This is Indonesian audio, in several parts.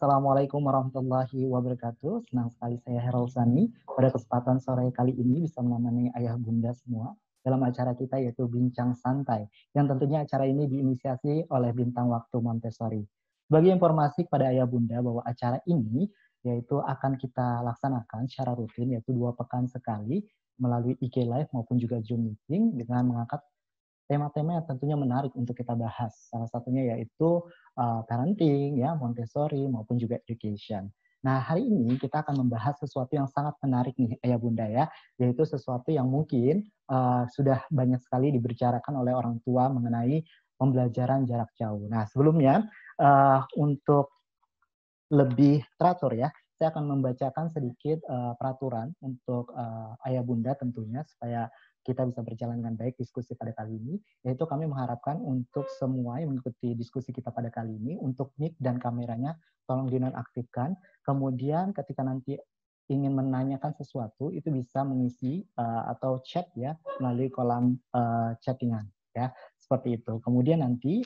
Assalamualaikum warahmatullahi wabarakatuh. Senang sekali saya Herald Sani pada kesempatan sore kali ini bisa menemani ayah bunda semua dalam acara kita yaitu Bincang Santai, yang tentunya acara ini diinisiasi oleh Bintang Waktu Montessori. Sebagai informasi kepada ayah bunda bahwa acara ini yaitu akan kita laksanakan secara rutin yaitu 2 pekan sekali melalui IG Live maupun juga Zoom Meeting dengan mengangkat tema-tema yang tentunya menarik untuk kita bahas. Salah satunya yaitu parenting, ya, Montessori maupun juga education. Nah, hari ini kita akan membahas sesuatu yang sangat menarik nih, ayah bunda ya, yaitu sesuatu yang mungkin sudah banyak sekali dibicarakan oleh orang tua mengenai pembelajaran jarak jauh. Nah, sebelumnya untuk lebih teratur ya, saya akan membacakan sedikit peraturan untuk ayah bunda tentunya supaya kita bisa berjalan dengan baik diskusi pada kali ini, yaitu kami mengharapkan untuk semua yang mengikuti diskusi kita pada kali ini, untuk mic dan kameranya tolong dinonaktifkan. Kemudian ketika nanti ingin menanyakan sesuatu, itu bisa mengisi atau chat ya melalui kolom chattingan ya, seperti itu. Kemudian nanti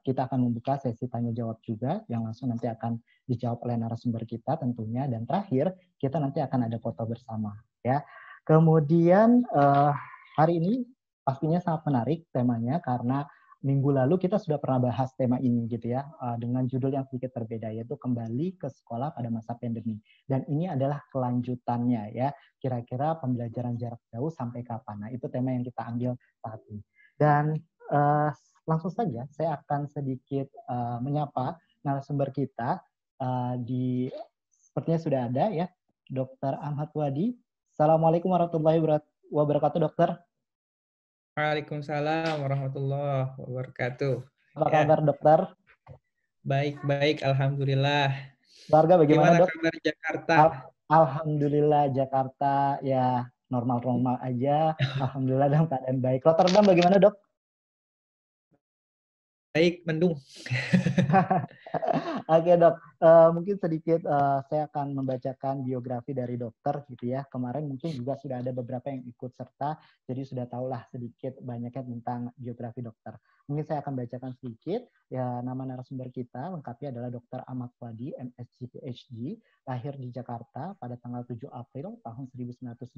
kita akan membuka sesi tanya jawab juga yang langsung nanti akan dijawab oleh narasumber kita tentunya, dan terakhir kita nanti akan ada foto bersama ya. Kemudian hari ini pastinya sangat menarik temanya karena minggu lalu kita sudah pernah bahas tema ini gitu ya, dengan judul yang sedikit berbeda yaitu kembali ke sekolah pada masa pandemi, dan ini adalah kelanjutannya ya, kira-kira pembelajaran jarak jauh sampai kapan. Nah, itu tema yang kita ambil saat ini, dan langsung saja saya akan sedikit menyapa narasumber kita. Sepertinya sudah ada ya, Dr. Ahmad Wadi. Assalamualaikum warahmatullahi wabarakatuh, dokter. Waalaikumsalam warahmatullahi wabarakatuh. Apa kabar, dokter? Baik, alhamdulillah. Keluarga bagaimana, Gimana dok? kabar Jakarta? Alhamdulillah Jakarta ya normal-normal aja. Alhamdulillah dalam keadaan baik. Rotterdam bagaimana, dok? Baik, mendung. Oke, dok. Mungkin sedikit saya akan membacakan biografi dari dokter gitu ya. Kemarin mungkin juga sudah ada beberapa yang ikut serta, jadi sudah tahulah sedikit banyaknya tentang biografi dokter. Mungkin saya akan bacakan sedikit. Ya, nama narasumber kita lengkapnya adalah Dr. Ahmad Wadi, MSc PhD, lahir di Jakarta pada tanggal 7 April tahun 1986.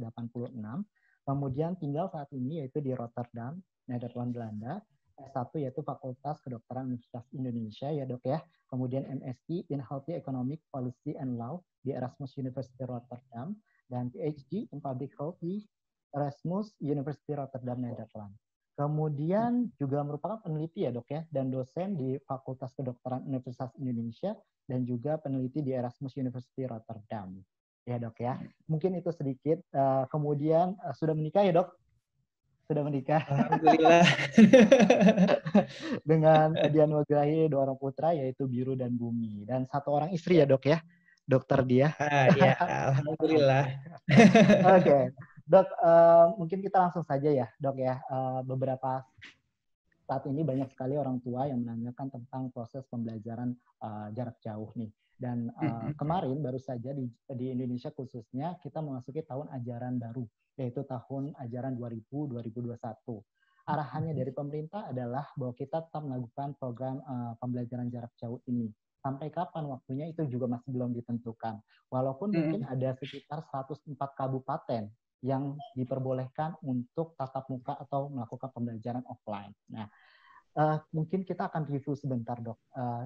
Kemudian tinggal saat ini yaitu di Rotterdam, Nederland, Belanda. S1 yaitu Fakultas Kedokteran Universitas Indonesia ya, dok ya. Kemudian MSc in Healthy Economic Policy and Law di Erasmus University Rotterdam, dan PhD in Public Health di Erasmus University Rotterdam, Netherlands. Kemudian juga merupakan peneliti ya, dok ya, dan dosen di Fakultas Kedokteran Universitas Indonesia dan juga peneliti di Erasmus University Rotterdam. Ya, dok ya. Mungkin itu sedikit. Kemudian sudah menikah ya, dok? Sudah menikah. Alhamdulillah. Dengan dianugerahi 2 orang putra yaitu Biru dan Bumi, dan 1 orang istri ya, dok ya, dokter dia. Ya, alhamdulillah. Oke, dok, mungkin kita langsung saja ya, dok ya. Beberapa saat ini banyak sekali orang tua yang menanyakan tentang proses pembelajaran jarak jauh nih. Dan kemarin baru saja di Indonesia khususnya kita memasuki tahun ajaran baru, yaitu tahun ajaran 2020-2021. Arahannya dari pemerintah adalah bahwa kita tetap melakukan program pembelajaran jarak jauh ini. Sampai kapan waktunya itu juga masih belum ditentukan. Walaupun mungkin ada sekitar 104 kabupaten yang diperbolehkan untuk tatap muka atau melakukan pembelajaran offline. Nah, mungkin kita akan review sebentar, dok.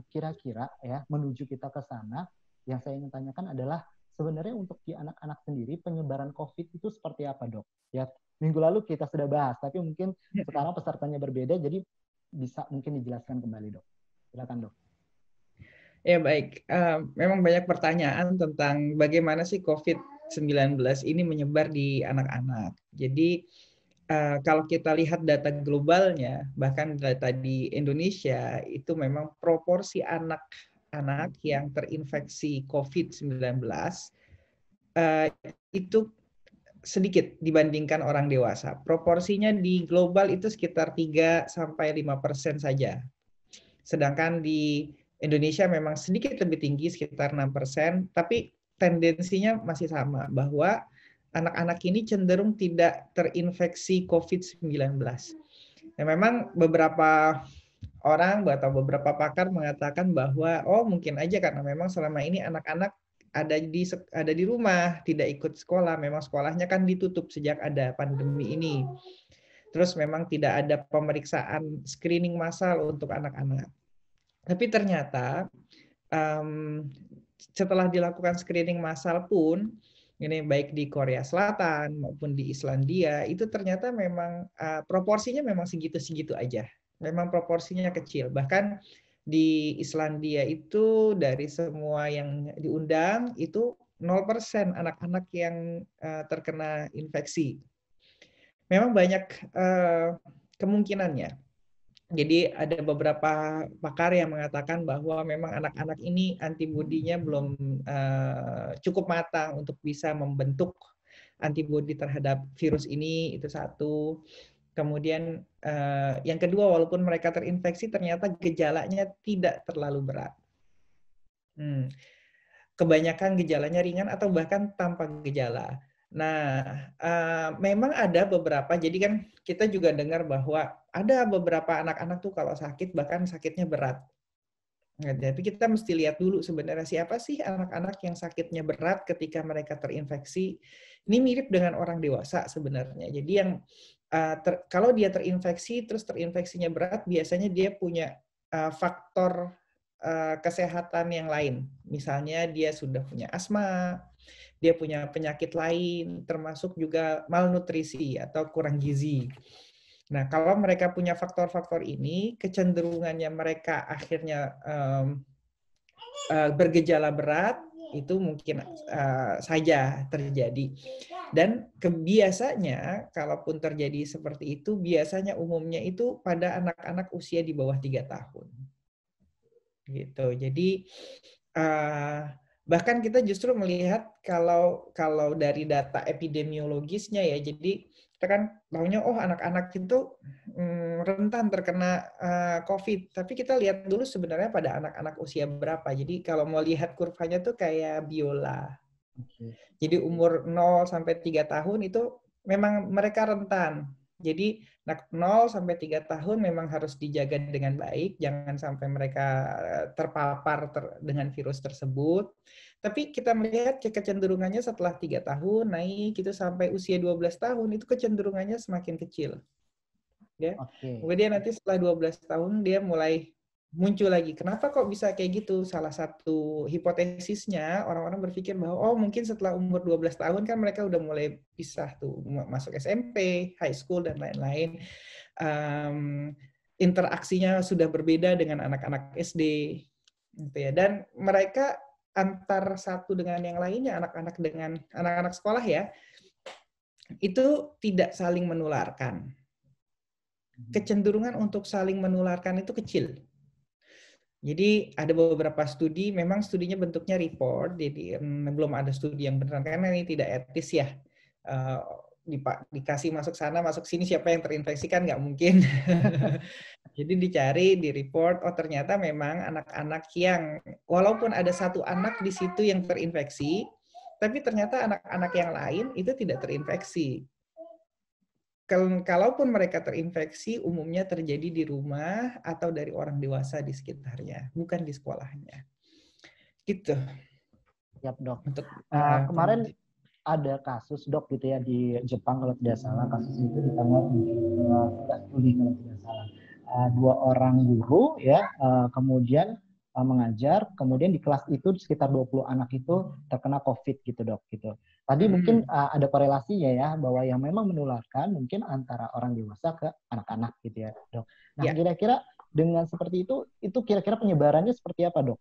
Kira-kira ya menuju kita ke sana, yang saya ingin tanyakan adalah sebenarnya untuk di anak-anak sendiri penyebaran COVID itu seperti apa, dok? Ya, minggu lalu kita sudah bahas, tapi mungkin sekarang pesertanya berbeda, jadi bisa mungkin dijelaskan kembali, dok. Silakan, dok. Ya, baik. Memang banyak pertanyaan tentang bagaimana sih COVID-19 ini menyebar di anak-anak. Jadi kalau kita lihat data globalnya, bahkan data di Indonesia, itu memang proporsi anak-anak yang terinfeksi COVID-19 itu sedikit dibandingkan orang dewasa. Proporsinya di global itu sekitar 3-5% saja. Sedangkan di Indonesia memang sedikit lebih tinggi, sekitar 6%, tapi tendensinya masih sama, bahwa anak-anak ini cenderung tidak terinfeksi COVID-19. Nah, memang beberapa orang atau beberapa pakar mengatakan bahwa mungkin aja karena memang selama ini anak-anak ada di rumah, tidak ikut sekolah. Memang sekolahnya kan ditutup sejak ada pandemi ini. Terus memang tidak ada pemeriksaan screening massal untuk anak-anak. Tapi ternyata setelah dilakukan screening massal pun, ini baik di Korea Selatan maupun di Islandia, itu ternyata memang proporsinya memang segitu-segitu aja. Memang proporsinya kecil. Bahkan di Islandia itu dari semua yang diundang itu 0% anak-anak yang terkena infeksi. Memang banyak kemungkinannya. Jadi ada beberapa pakar yang mengatakan bahwa memang anak-anak ini antibodinya belum cukup matang untuk bisa membentuk antibodi terhadap virus ini, itu satu. Kemudian yang kedua, walaupun mereka terinfeksi, ternyata gejalanya tidak terlalu berat. Kebanyakan gejalanya ringan atau bahkan tanpa gejala. Nah, memang ada beberapa, jadi kan kita juga dengar bahwa ada beberapa anak-anak tuh kalau sakit, bahkan sakitnya berat. Nah, tapi kita mesti lihat dulu sebenarnya siapa sih anak-anak yang sakitnya berat ketika mereka terinfeksi. Ini mirip dengan orang dewasa sebenarnya. Jadi yang kalau dia terinfeksi, terus terinfeksinya berat, biasanya dia punya faktor kesehatan yang lain. Misalnya dia sudah punya asma, dia punya penyakit lain, termasuk juga malnutrisi atau kurang gizi. Nah, kalau mereka punya faktor-faktor ini, kecenderungannya mereka akhirnya bergejala berat, itu mungkin saja terjadi. Dan biasanya, kalaupun terjadi seperti itu, biasanya umumnya itu pada anak-anak usia di bawah 3 tahun. Gitu. Jadi bahkan kita justru melihat kalau dari data epidemiologisnya ya, jadi kita kan tahunya anak-anak itu rentan terkena COVID, tapi kita lihat dulu sebenarnya pada anak-anak usia berapa. Jadi kalau mau lihat kurvanya tuh kayak biola. Jadi umur 0 sampai 3 tahun itu memang mereka rentan. Jadi 0 sampai 3 tahun memang harus dijaga dengan baik, jangan sampai mereka terpapar dengan virus tersebut. Tapi kita melihat kecenderungannya setelah 3 tahun naik itu sampai usia 12 tahun itu kecenderungannya semakin kecil. Ya. Kemudian nanti setelah 12 tahun dia mulai muncul lagi. Kenapa kok bisa kayak gitu? Salah satu hipotesisnya orang-orang berpikir bahwa mungkin setelah umur 12 tahun kan mereka udah mulai pisah tuh, masuk SMP, high school dan lain-lain. Interaksinya sudah berbeda dengan anak-anak SD gitu ya. Dan mereka antar satu dengan yang lainnya, anak-anak dengan anak-anak sekolah ya, itu tidak saling menularkan. Kecenderungan untuk saling menularkan itu kecil. Jadi ada beberapa studi, memang studinya bentuknya report, jadi belum ada studi yang beneran karena ini tidak etis ya. Dikasih masuk sana, masuk sini, siapa yang terinfeksi kan nggak mungkin. Jadi dicari di report, ternyata memang anak-anak yang walaupun ada satu anak di situ yang terinfeksi, tapi ternyata anak-anak yang lain itu tidak terinfeksi. Kalaupun mereka terinfeksi, umumnya terjadi di rumah atau dari orang dewasa di sekitarnya, bukan di sekolahnya. Gitu. Siap, Dok. Kemarin ada kasus, Dok, gitu ya, di Jepang kalau tidak salah. Kasus itu di tanggal 13 Juli kalau tidak salah. 2 orang guru ya, kemudian mengajar, kemudian di kelas itu sekitar 20 anak itu terkena COVID gitu, Dok, gitu. Tadi mungkin ada korelasinya ya, bahwa yang memang menularkan mungkin antara orang dewasa ke anak-anak gitu ya, Dok. Nah, kira-kira dengan seperti itu kira-kira penyebarannya seperti apa, Dok?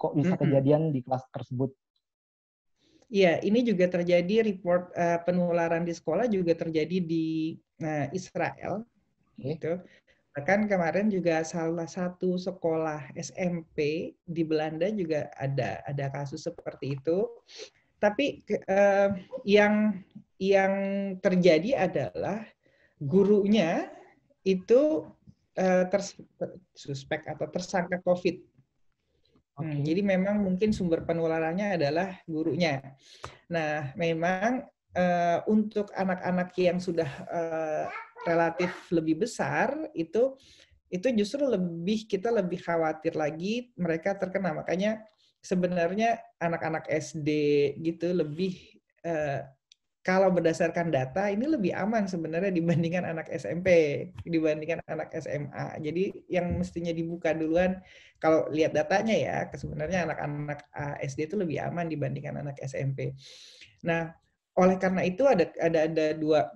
Kok bisa kejadian di kelas tersebut? Iya, ini juga terjadi report penularan di sekolah juga terjadi di Israel. Gitu. Bahkan kemarin juga salah satu sekolah SMP di Belanda juga ada kasus seperti itu. Tapi yang terjadi adalah gurunya itu suspek atau tersangka COVID. Jadi memang mungkin sumber penularannya adalah gurunya. Nah, memang untuk anak-anak yang sudah relatif lebih besar itu itu justru kita lebih khawatir lagi mereka terkena. Makanya sebenarnya anak-anak SD gitu lebih kalau berdasarkan data ini lebih aman sebenarnya dibandingkan anak SMP, dibandingkan anak SMA. Jadi yang mestinya dibuka duluan kalau lihat datanya ya, sebenarnya anak-anak SD itu lebih aman dibandingkan anak SMP. Nah, oleh karena itu ada dua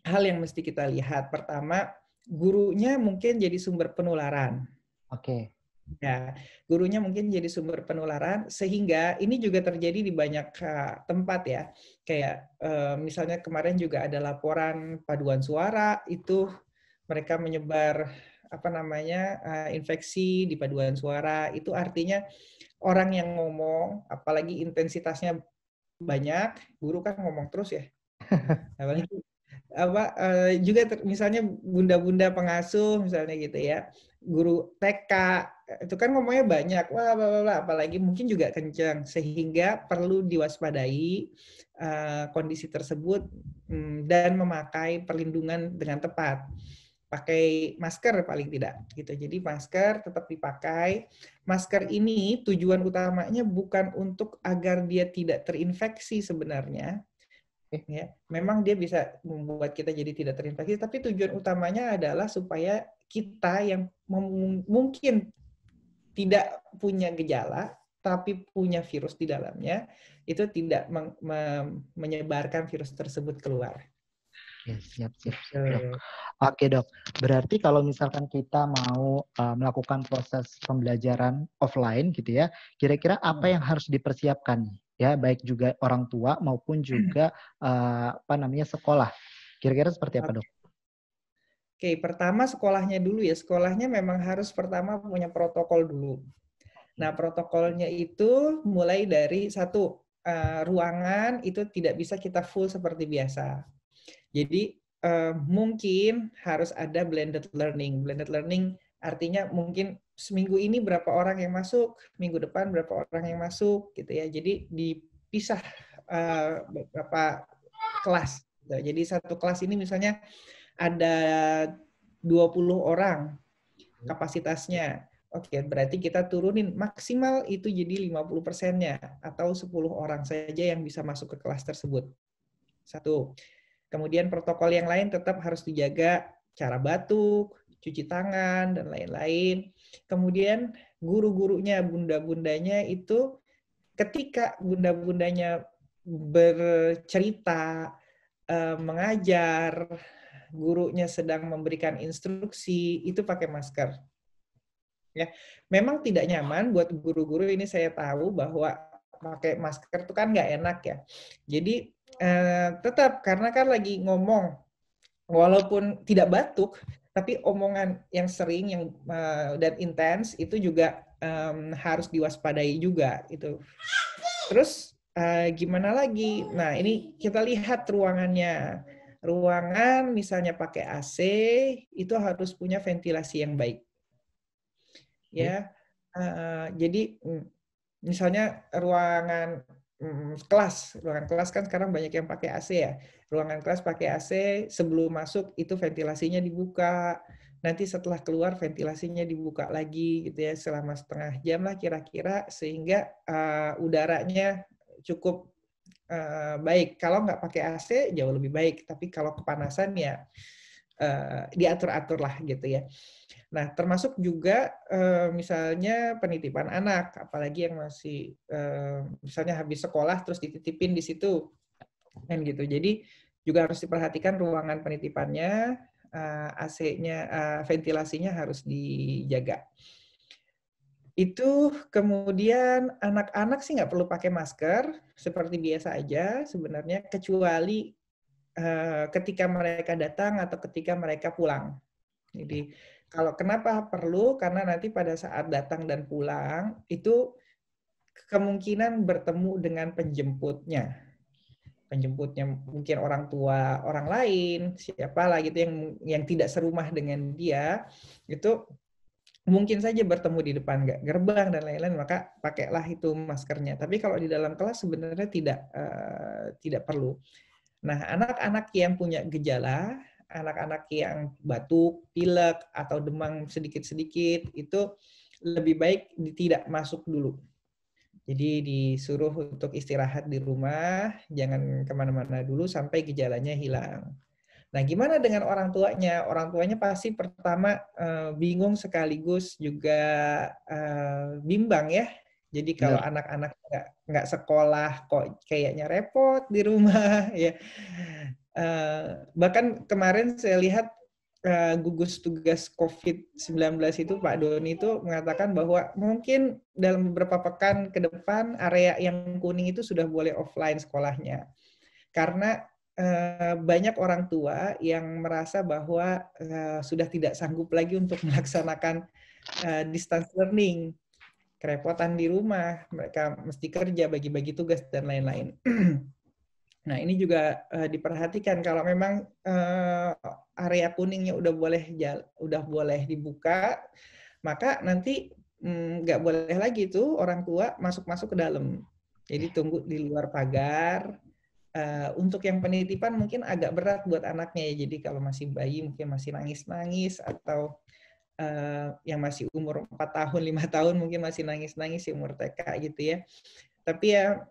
hal yang mesti kita lihat. Pertama, gurunya mungkin jadi sumber penularan. Oke. Ya, gurunya mungkin jadi sumber penularan, sehingga ini juga terjadi di banyak tempat ya. Kayak misalnya kemarin juga ada laporan paduan suara, itu mereka menyebar infeksi di paduan suara. Itu artinya orang yang ngomong, apalagi intensitasnya banyak, guru kan ngomong terus ya. Apalagi juga misalnya bunda-bunda pengasuh misalnya gitu ya, guru TK itu kan ngomongnya banyak, wah bla bla bla, apalagi mungkin juga kencang, sehingga perlu diwaspadai kondisi tersebut dan memakai perlindungan dengan tepat. Pakai masker paling tidak gitu. Jadi masker tetap dipakai. Masker ini tujuan utamanya bukan untuk agar dia tidak terinfeksi sebenarnya. Ya, memang dia bisa membuat kita jadi tidak terinfeksi, tapi tujuan utamanya adalah supaya kita yang mungkin tidak punya gejala, tapi punya virus di dalamnya, itu tidak menyebarkan virus tersebut keluar. Ya, siap, dok. Oke dok, berarti kalau misalkan kita mau melakukan proses pembelajaran offline gitu ya, kira-kira apa yang harus dipersiapkan ya, baik juga orang tua maupun juga sekolah. Kira-kira seperti apa dok? Oke, pertama sekolahnya dulu ya. Sekolahnya memang harus pertama punya protokol dulu. Nah, protokolnya itu mulai dari satu, ruangan itu tidak bisa kita full seperti biasa. Jadi mungkin harus ada blended learning. Blended learning artinya mungkin seminggu ini berapa orang yang masuk, minggu depan berapa orang yang masuk, gitu ya. Jadi dipisah beberapa kelas. Jadi satu kelas ini misalnya ada 20 orang kapasitasnya. Oke, berarti kita turunin maksimal itu jadi 50%-nya atau 10 orang saja yang bisa masuk ke kelas tersebut. Satu. Kemudian protokol yang lain tetap harus dijaga, cara batuk, cuci tangan, dan lain-lain. Kemudian guru-gurunya, bunda-bundanya itu ketika bunda-bundanya bercerita, mengajar, gurunya sedang memberikan instruksi, itu pakai masker. Ya, memang tidak nyaman buat guru-guru, ini saya tahu bahwa pakai masker itu kan nggak enak ya. Jadi tetap karena kan lagi ngomong, walaupun tidak batuk, tapi omongan yang sering dan intens itu juga harus diwaspadai juga itu. Terus gimana lagi? Nah ini kita lihat ruangannya. Ruangan misalnya pakai AC itu harus punya ventilasi yang baik. Ya, jadi misalnya ruangan kelas kan sekarang banyak yang pakai AC ya. Ruangan kelas pakai AC, sebelum masuk itu ventilasinya dibuka. Nanti setelah keluar ventilasinya dibuka lagi gitu ya selama setengah jam lah kira-kira, sehingga udaranya cukup baik. Kalau nggak pakai AC jauh lebih baik, tapi kalau kepanasan ya diatur-atur lah gitu ya. Nah, termasuk juga misalnya penitipan anak, apalagi yang masih misalnya habis sekolah terus dititipin di situ, kan gitu. Jadi juga harus diperhatikan ruangan penitipannya, AC-nya, ventilasinya harus dijaga. Itu kemudian anak-anak sih nggak perlu pakai masker, seperti biasa aja sebenarnya, kecuali ketika mereka datang atau ketika mereka pulang. Jadi kalau kenapa perlu? Karena nanti pada saat datang dan pulang itu kemungkinan bertemu dengan penjemputnya. Penjemputnya mungkin orang tua orang lain, siapalah gitu yang tidak serumah dengan dia, itu mungkin saja bertemu di depan gerbang dan lain-lain, maka pakailah itu maskernya. Tapi kalau di dalam kelas sebenarnya tidak perlu. Nah, anak-anak yang punya gejala anak-anak yang batuk, pilek, atau demam sedikit-sedikit, itu lebih baik tidak masuk dulu. Jadi disuruh untuk istirahat di rumah, jangan kemana-mana dulu sampai gejalanya hilang. Nah, gimana dengan orang tuanya? Orang tuanya pasti pertama bingung sekaligus juga bimbang ya. Jadi kalau Benar. anak-anak nggak sekolah kok kayaknya repot di rumah ya. Bahkan kemarin saya lihat gugus tugas COVID-19 itu Pak Doni itu mengatakan bahwa mungkin dalam beberapa pekan ke depan area yang kuning itu sudah boleh offline sekolahnya. Karena banyak orang tua yang merasa bahwa sudah tidak sanggup lagi untuk melaksanakan distance learning. Kerepotan di rumah, mereka mesti kerja, bagi-bagi tugas, dan lain-lain. Nah, ini juga diperhatikan kalau memang area kuningnya udah boleh dibuka, maka nanti nggak boleh lagi tuh orang tua masuk-masuk ke dalam. Jadi tunggu di luar pagar. Untuk yang penitipan mungkin agak berat buat anaknya ya. Jadi kalau masih bayi mungkin masih nangis-nangis, atau yang masih umur 4 tahun, 5 tahun mungkin masih nangis-nangis, umur TK gitu ya. Tapi ya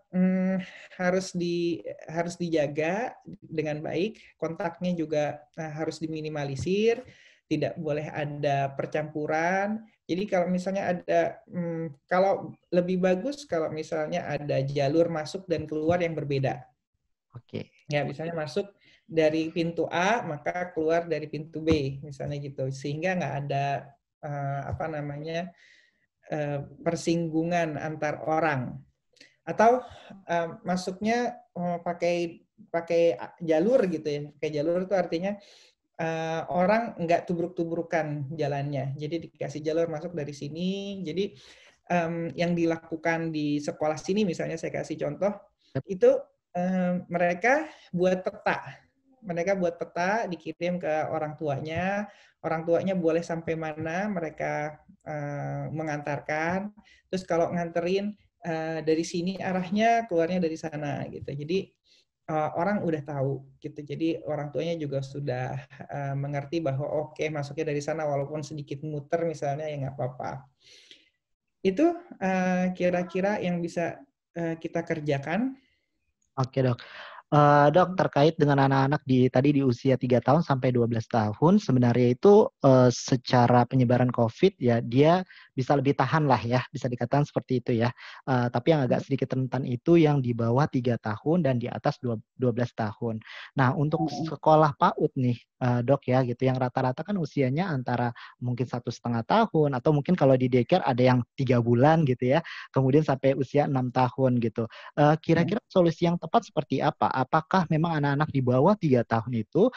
harus dijaga dengan baik, kontaknya juga harus diminimalisir, tidak boleh ada percampuran. Jadi kalau misalnya ada, kalau lebih bagus kalau misalnya ada jalur masuk dan keluar yang berbeda. Oke. Ya, misalnya masuk dari pintu A, maka keluar dari pintu B, misalnya gitu. Sehingga nggak ada persinggungan antar orang. Atau masuknya pakai jalur gitu ya. Pakai jalur itu artinya orang nggak tubruk-tubrukan jalannya. Jadi dikasih jalur masuk dari sini. Jadi yang dilakukan di sekolah sini, misalnya saya kasih contoh, itu mereka buat peta. Mereka buat peta, dikirim ke orang tuanya. Orang tuanya boleh sampai mana mereka mengantarkan. Terus kalau nganterin, dari sini arahnya, keluarnya dari sana gitu. Jadi orang udah tahu gitu. Jadi orang tuanya juga sudah mengerti bahwa oke, masuknya dari sana walaupun sedikit muter misalnya, ya nggak apa-apa. Itu kira-kira yang bisa kita kerjakan. Oke, Dok. Dok, terkait dengan anak-anak tadi di usia 3 tahun sampai 12 tahun, sebenarnya itu secara penyebaran COVID ya, dia bisa lebih tahan lah ya, bisa dikatakan seperti itu ya. Tapi yang agak sedikit rentan itu yang di bawah 3 tahun dan di atas 12 tahun. Nah, untuk sekolah PAUD nih, Dok ya, gitu, yang rata-rata kan usianya antara mungkin 1,5 tahun, atau mungkin kalau di daycare ada yang 3 bulan gitu ya, kemudian sampai usia 6 tahun gitu. Kira-kira solusi yang tepat seperti apa? Apakah memang anak-anak di bawah 3 tahun itu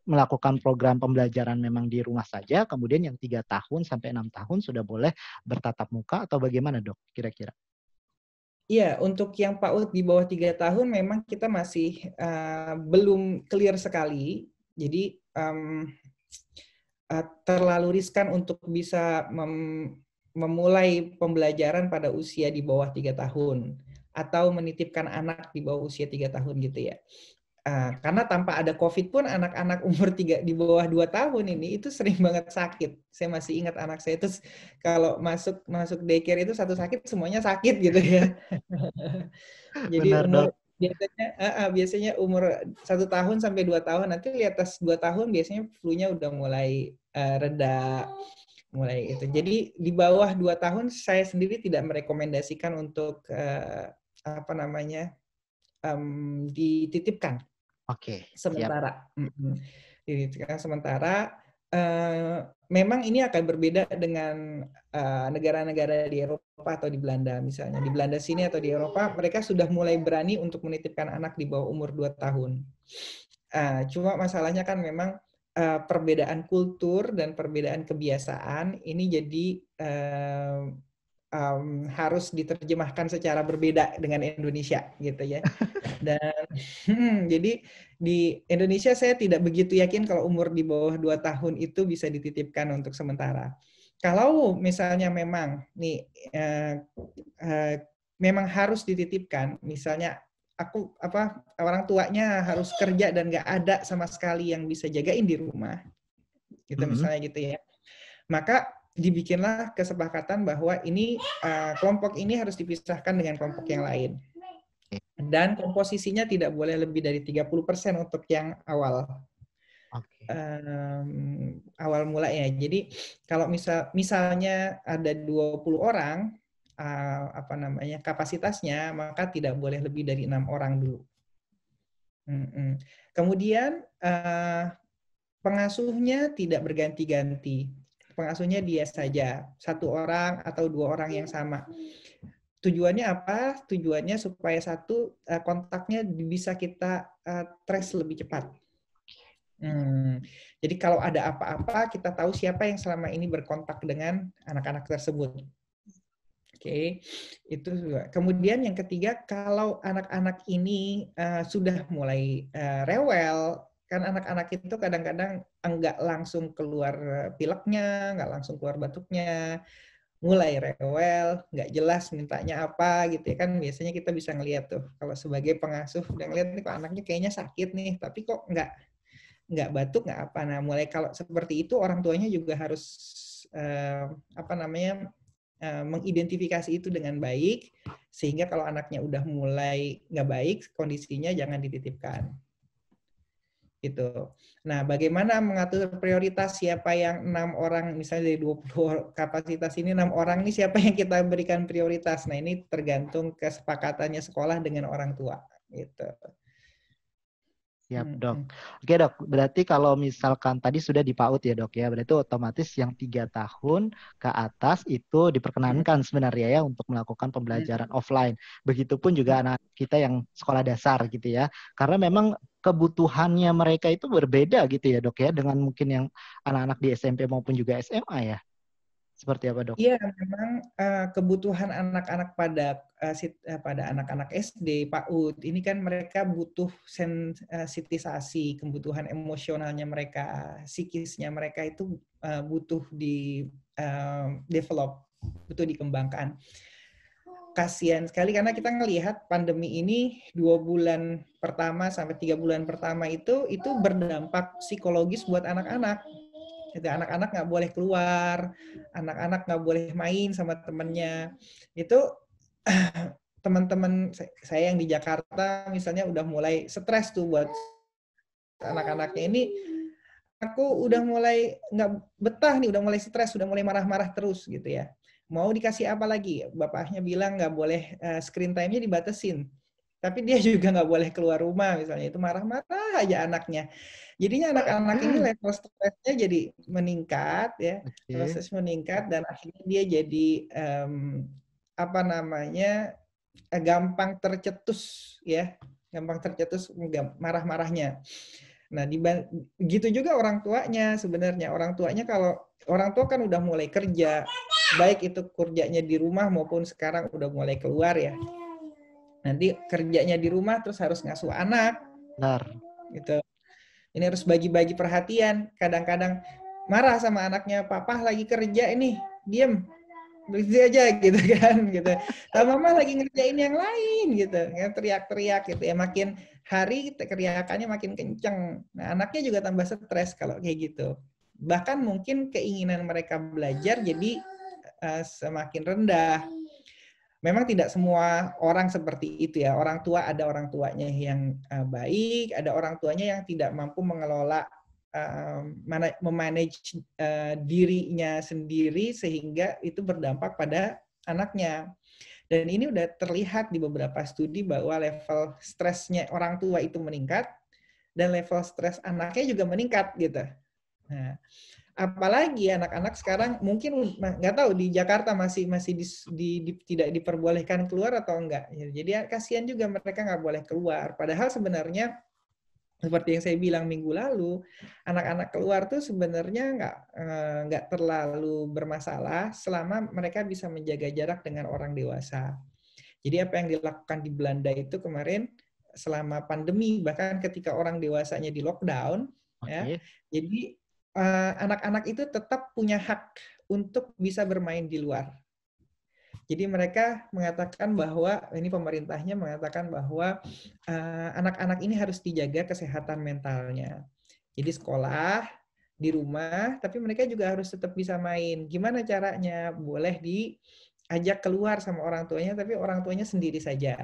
melakukan program pembelajaran memang di rumah saja, kemudian yang 3 tahun sampai 6 tahun sudah boleh bertatap muka, atau bagaimana, Dok, kira-kira? Iya, untuk yang PAUD di bawah 3 tahun memang kita masih belum clear sekali. Jadi terlalu riskan untuk bisa memulai pembelajaran pada usia di bawah 3 tahun. Atau menitipkan anak di bawah usia 3 tahun gitu ya. Karena tanpa ada COVID pun anak-anak umur di bawah 2 tahun ini itu sering banget sakit. Saya masih ingat anak saya itu kalau masuk daycare itu satu sakit semuanya sakit gitu ya. Jadi Benar, Dok. biasanya umur 1 tahun sampai 2 tahun, nanti di atas 2 tahun biasanya flu-nya udah mulai reda, mulai itu. Jadi di bawah 2 tahun saya sendiri tidak merekomendasikan untuk dititipkan. Oke, siap. Sementara. Dititipkan sementara. Memang ini akan berbeda dengan negara-negara di Eropa atau di Belanda misalnya. Di Belanda sini atau di Eropa, mereka sudah mulai berani untuk menitipkan anak di bawah umur 2 tahun. Cuma masalahnya kan memang perbedaan kultur dan perbedaan kebiasaan ini jadi harus diterjemahkan secara berbeda dengan Indonesia gitu ya. Dan jadi di Indonesia saya tidak begitu yakin kalau umur di bawah 2 tahun itu bisa dititipkan untuk sementara. Kalau misalnya memang nih memang harus dititipkan, misalnya orang tuanya harus kerja dan nggak ada sama sekali yang bisa jagain di rumah, gitu misalnya gitu ya. Maka dibikinlah kesepakatan bahwa ini kelompok ini harus dipisahkan dengan kelompok yang lain. Dan komposisinya tidak boleh lebih dari 30% untuk yang awal. Awal mula ya. Jadi kalau misalnya ada 20 orang kapasitasnya, maka tidak boleh lebih dari 6 orang dulu. Kemudian pengasuhnya tidak berganti-ganti. Pengasuhnya dia saja, 1 orang atau 2 orang yang sama. Tujuannya apa? Tujuannya supaya kontaknya bisa kita trace lebih cepat. Jadi kalau ada apa-apa, kita tahu siapa yang selama ini berkontak dengan anak-anak tersebut. Oke, itu juga. Kemudian yang ketiga, kalau anak-anak ini sudah mulai rewel, kan anak-anak itu kadang-kadang enggak langsung keluar pileknya, enggak langsung keluar batuknya, mulai rewel, nggak jelas mintanya apa gitu ya kan, biasanya kita bisa ngelihat tuh kalau sebagai pengasuh udah ngeliat nih kok anaknya kayaknya sakit nih, tapi kok nggak batuk nggak apa. Nah mulai kalau seperti itu orang tuanya juga harus mengidentifikasi itu dengan baik, sehingga kalau anaknya udah mulai nggak baik kondisinya jangan dititipkan. Gitu. Nah, bagaimana mengatur prioritas siapa yang 6 orang, misalnya dari 20 kapasitas ini 6 orang ini siapa yang kita berikan prioritas. Nah, ini tergantung kesepakatannya sekolah dengan orang tua. Gitu. Siap, Dok. Oke, Dok. Berarti kalau misalkan tadi sudah di PAUD ya, Dok ya. Berarti otomatis yang 3 tahun ke atas itu diperkenankan sebenarnya ya untuk melakukan pembelajaran offline. Begitupun juga anak kita yang sekolah dasar gitu ya. Karena memang kebutuhannya mereka itu berbeda gitu ya, Dok ya, dengan mungkin yang anak-anak di SMP maupun juga SMA ya. Seperti apa, Dok? Iya, memang kebutuhan anak-anak pada anak-anak SD, PAUD, ini kan mereka butuh sensitisasi, kebutuhan emosionalnya mereka, psikisnya mereka itu butuh di develop, butuh dikembangkan. Kasihan sekali karena kita ngelihat pandemi ini 2 bulan pertama sampai 3 bulan pertama itu berdampak psikologis buat anak-anak. Anak-anak nggak boleh keluar, anak-anak nggak boleh main sama temennya. Itu teman-teman saya yang di Jakarta misalnya udah mulai stres tuh buat anak-anaknya ini. Aku udah mulai nggak betah nih, udah mulai stres, udah mulai marah-marah terus gitu ya. Mau dikasih apa lagi? Bapaknya bilang nggak boleh screen time-nya dibatasin. Tapi dia juga nggak boleh keluar rumah misalnya. Itu marah-marah aja anaknya. Jadinya anak-anak ini level stresnya jadi meningkat ya. Proses meningkat dan akhirnya dia jadi gampang tercetus ya. Gampang tercetus marah-marahnya. Nah, gitu juga orang tuanya sebenarnya. Orang tuanya kalau orang tua kan udah mulai kerja, baik itu kerjanya di rumah maupun sekarang udah mulai keluar ya. Nanti kerjanya di rumah terus harus ngasuh anak. Benar. Gitu. Ini harus bagi-bagi perhatian. Kadang-kadang marah sama anaknya, papa lagi kerja ini, diem. Begitu aja gitu kan gitu. Kalau mama lagi ngerjain yang lain gitu, teriak-teriak gitu ya, makin hari teriakannya makin kenceng. Nah, anaknya juga tambah stres kalau kayak gitu. Bahkan mungkin keinginan mereka belajar jadi semakin rendah. Memang tidak semua orang seperti itu ya. Orang tua ada orang tuanya yang baik, ada orang tuanya yang tidak mampu mengelola memanage dirinya sendiri sehingga itu berdampak pada anaknya. Dan ini udah terlihat di beberapa studi bahwa level stresnya orang tua itu meningkat dan level stres anaknya juga meningkat gitu. Nah, apalagi anak-anak sekarang mungkin nggak tahu di Jakarta masih tidak diperbolehkan keluar atau enggak. Jadi kasihan juga mereka nggak boleh keluar. Padahal sebenarnya seperti yang saya bilang minggu lalu, anak-anak keluar tuh sebenarnya nggak terlalu bermasalah selama mereka bisa menjaga jarak dengan orang dewasa. Jadi apa yang dilakukan di Belanda itu kemarin selama pandemi, bahkan ketika orang dewasanya di lockdown, ya, jadi anak-anak itu tetap punya hak untuk bisa bermain di luar. Jadi mereka mengatakan bahwa, ini pemerintahnya mengatakan bahwa anak-anak ini harus dijaga kesehatan mentalnya. Jadi sekolah, di rumah, tapi mereka juga harus tetap bisa main. Gimana caranya? Boleh diajak keluar sama orang tuanya, tapi orang tuanya sendiri saja.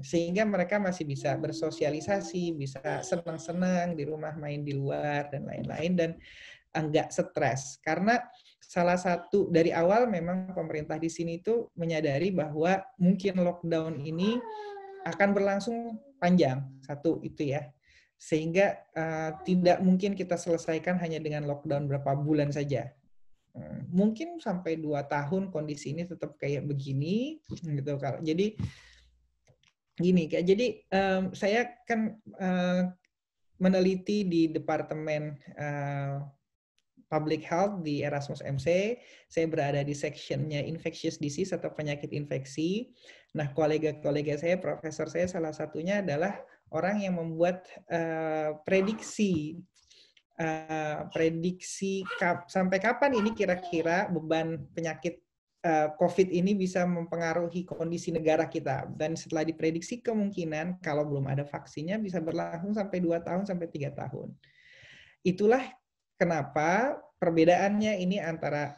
Sehingga mereka masih bisa bersosialisasi, bisa senang-senang di rumah, main di luar, dan lain-lain, dan enggak stres. Karena salah satu dari awal memang pemerintah di sini itu menyadari bahwa mungkin lockdown ini akan berlangsung panjang. Satu itu ya. Sehingga tidak mungkin kita selesaikan hanya dengan lockdown berapa bulan saja. Mungkin sampai 2 tahun kondisi ini tetap kayak begini gitu. Jadi gini, jadi saya kan meneliti di Departemen Public Health di Erasmus MC. Saya berada di sectionnya Infectious Disease atau penyakit infeksi. Nah, kolega-kolega saya, profesor saya salah satunya adalah orang yang membuat prediksi sampai kapan ini kira-kira beban penyakit COVID ini bisa mempengaruhi kondisi negara kita. Dan setelah diprediksi kemungkinan kalau belum ada vaksinnya bisa berlangsung sampai 2 tahun sampai 3 tahun. Itulah kenapa perbedaannya ini antara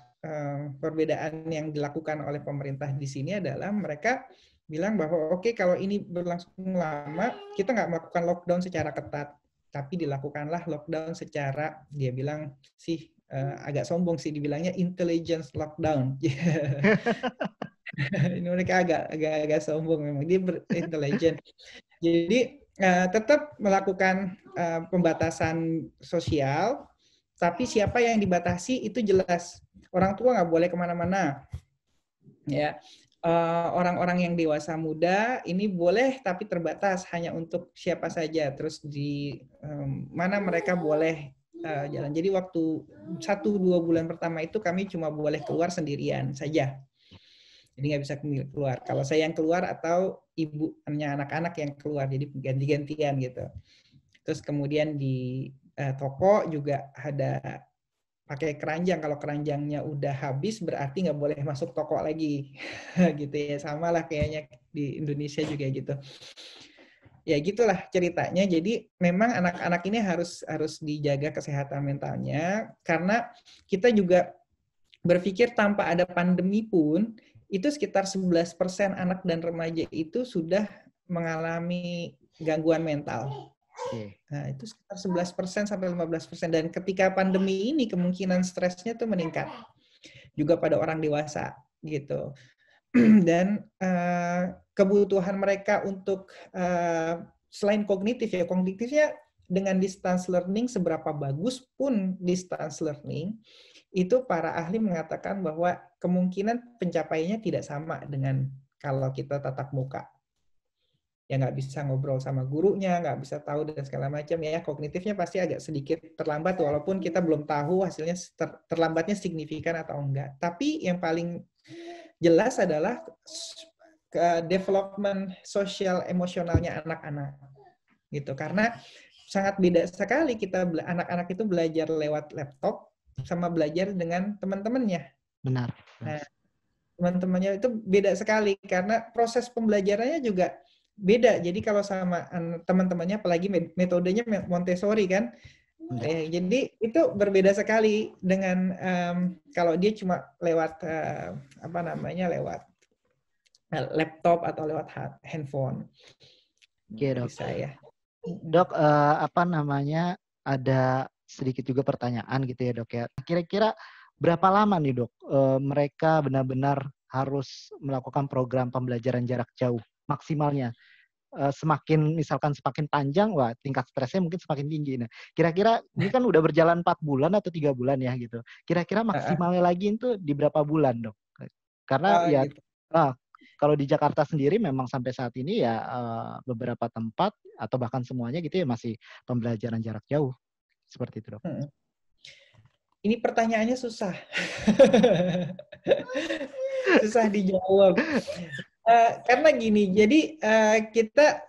perbedaan yang dilakukan oleh pemerintah di sini adalah mereka bilang bahwa oke, kalau ini berlangsung lama, kita nggak melakukan lockdown secara ketat, tapi dilakukanlah lockdown secara, dia bilang sih agak sombong sih dibilangnya intelligence lockdown. Ini mereka agak sombong memang, dia berintelligent. Jadi tetap melakukan pembatasan sosial, tapi siapa yang dibatasi itu jelas. Orang tua nggak boleh kemana-mana. Ya, orang-orang yang dewasa muda ini boleh tapi terbatas hanya untuk siapa saja. Terus di mana mereka boleh jalan. Jadi waktu 1-2 bulan pertama itu kami cuma boleh keluar sendirian saja. Jadi nggak bisa keluar. Kalau saya yang keluar atau ibunya anak-anak yang keluar, jadi ganti-gantian gitu. Terus kemudian di toko juga ada pakai keranjang. Kalau keranjangnya udah habis berarti nggak boleh masuk toko lagi. Gitu ya, sama lah kayaknya di Indonesia juga gitu. Ya gitulah ceritanya. Jadi memang anak-anak ini harus dijaga kesehatan mentalnya, karena kita juga berpikir tanpa ada pandemi pun itu sekitar 11% anak dan remaja itu sudah mengalami gangguan mental. Nah, itu sekitar 11% sampai 15%. Dan ketika pandemi ini kemungkinan stresnya tuh meningkat. Juga pada orang dewasa gitu. Dan kebutuhan mereka untuk selain kognitifnya dengan distance learning, seberapa bagus pun distance learning, itu para ahli mengatakan bahwa kemungkinan pencapaiannya tidak sama dengan kalau kita tatap muka. Ya nggak bisa ngobrol sama gurunya, nggak bisa tahu dan segala macam, ya kognitifnya pasti agak sedikit terlambat, walaupun kita belum tahu hasilnya terlambatnya signifikan atau enggak. Tapi yang paling jelas adalah development sosial emosionalnya anak-anak gitu, karena sangat beda sekali kita anak-anak itu belajar lewat laptop sama belajar dengan teman-temannya. Benar. Nah, teman-temannya itu beda sekali karena proses pembelajarannya juga beda. Jadi kalau sama teman-temannya, apalagi metodenya Montessori kan, jadi itu berbeda sekali dengan kalau dia cuma lewat lewat laptop atau lewat handphone. Oke, Dok. Saya. Dok, ada sedikit juga pertanyaan gitu ya, Dok ya. Kira-kira berapa lama nih, Dok, mereka benar-benar harus melakukan program pembelajaran jarak jauh maksimalnya? Semakin panjang, wah tingkat stresnya mungkin semakin tinggi. Nah, kira-kira ini kan udah berjalan 4 bulan atau 3 bulan ya gitu. Kira-kira maksimalnya lagi itu di berapa bulan, Dok? Karena gitu. Kalau di Jakarta sendiri memang sampai saat ini ya beberapa tempat atau bahkan semuanya gitu ya masih pembelajaran jarak jauh. Seperti itu, Dok. Ini pertanyaannya susah. Susah dijawab. Karena gini, jadi kita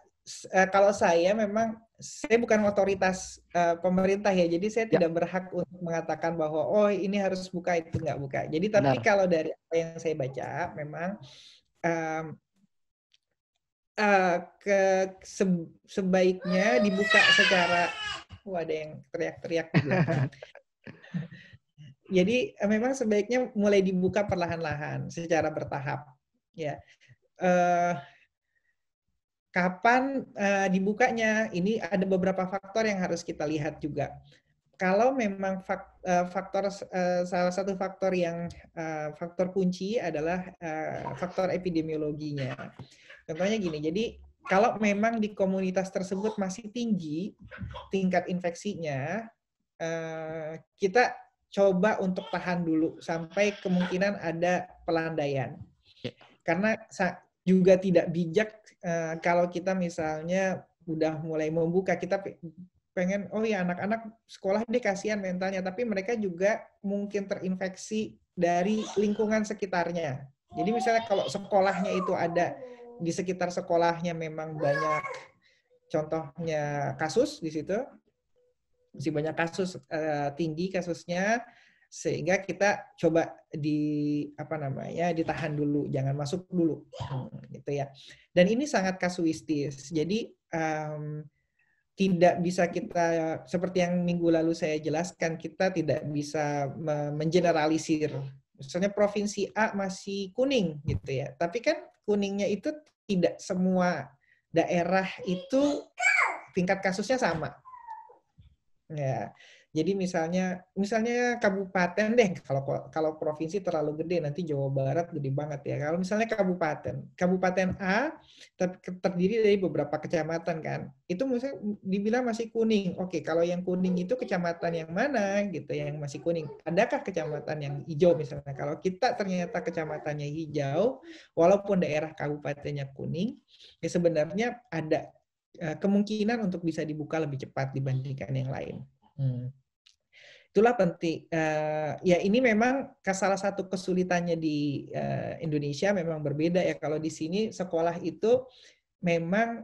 kalau saya memang saya bukan otoritas pemerintah ya, jadi saya Ya. tidak berhak untuk mengatakan bahwa oh ini harus buka, itu nggak buka. Jadi tapi Benar. kalau dari apa yang saya baca, memang sebaiknya dibuka secara, ada yang teriak-teriak di belakang. Jadi memang sebaiknya mulai dibuka perlahan-lahan, secara bertahap. Ya. Kapan dibukanya? Ini ada beberapa faktor yang harus kita lihat juga. Kalau memang salah satu faktor yang faktor kunci adalah faktor epidemiologinya. Contohnya gini, jadi kalau memang di komunitas tersebut masih tinggi tingkat infeksinya, kita coba untuk tahan dulu sampai kemungkinan ada pelandaian. Karena juga tidak bijak kalau kita misalnya udah mulai membuka, kita pengen, oh ya anak-anak sekolah deh kasihan mentalnya, tapi mereka juga mungkin terinfeksi dari lingkungan sekitarnya. Jadi misalnya kalau sekolahnya itu ada, di sekitar sekolahnya memang banyak contohnya kasus di situ, masih banyak kasus tinggi kasusnya, sehingga kita coba ditahan dulu, jangan masuk dulu, gitu ya. Dan ini sangat kasuistis. Jadi tidak bisa kita, seperti yang minggu lalu saya jelaskan, kita tidak bisa mengeneralisir. Misalnya provinsi A masih kuning gitu ya, tapi kan kuningnya itu tidak semua daerah itu tingkat kasusnya sama. Ya, jadi misalnya kabupaten deh, kalau provinsi terlalu gede, nanti Jawa Barat gede banget ya. Kalau misalnya kabupaten A terdiri dari beberapa kecamatan kan, itu misalnya dibilang masih kuning. Oke, kalau yang kuning itu kecamatan yang mana gitu, yang masih kuning? Adakah kecamatan yang hijau misalnya? Kalau kita ternyata kecamatannya hijau, walaupun daerah kabupatennya kuning, ya sebenarnya ada kemungkinan untuk bisa dibuka lebih cepat dibandingkan yang lain. Itulah penting. Ya ini memang salah satu kesulitannya di Indonesia memang berbeda ya. Kalau di sini sekolah itu memang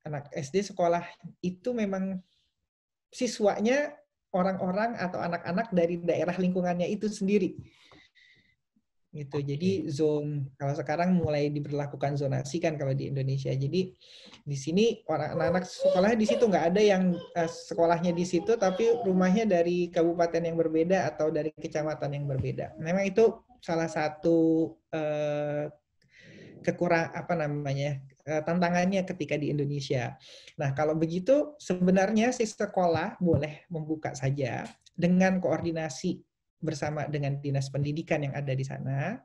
anak SD sekolah itu memang siswanya orang-orang atau anak-anak dari daerah lingkungannya itu sendiri. Gitu. Jadi kalau sekarang mulai diberlakukan zonasi kan kalau di Indonesia. Jadi di sini anak-anak sekolahnya di situ, nggak ada yang sekolahnya di situ tapi rumahnya dari kabupaten yang berbeda atau dari kecamatan yang berbeda. Memang itu salah satu tantangannya ketika di Indonesia. Nah, kalau begitu sebenarnya si sekolah boleh membuka saja dengan koordinasi bersama dengan dinas pendidikan yang ada di sana.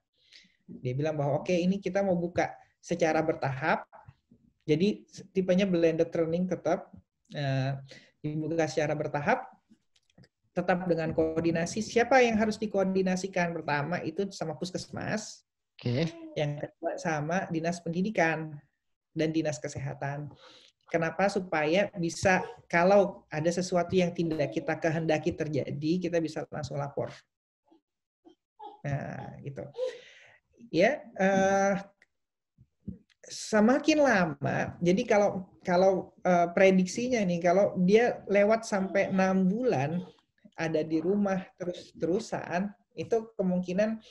Dia bilang bahwa oke, ini kita mau buka secara bertahap. Jadi tipenya blended learning tetap dibuka secara bertahap, tetap dengan koordinasi. Siapa yang harus dikoordinasikan? Pertama itu sama puskesmas. Yang kedua sama dinas pendidikan dan dinas kesehatan. Kenapa? Supaya bisa, kalau ada sesuatu yang tidak kita kehendaki terjadi, kita bisa langsung lapor. Nah, gitu. Ya, semakin lama, jadi kalau prediksinya nih, kalau dia lewat sampai 6 bulan ada di rumah terus-terusan, itu kemungkinan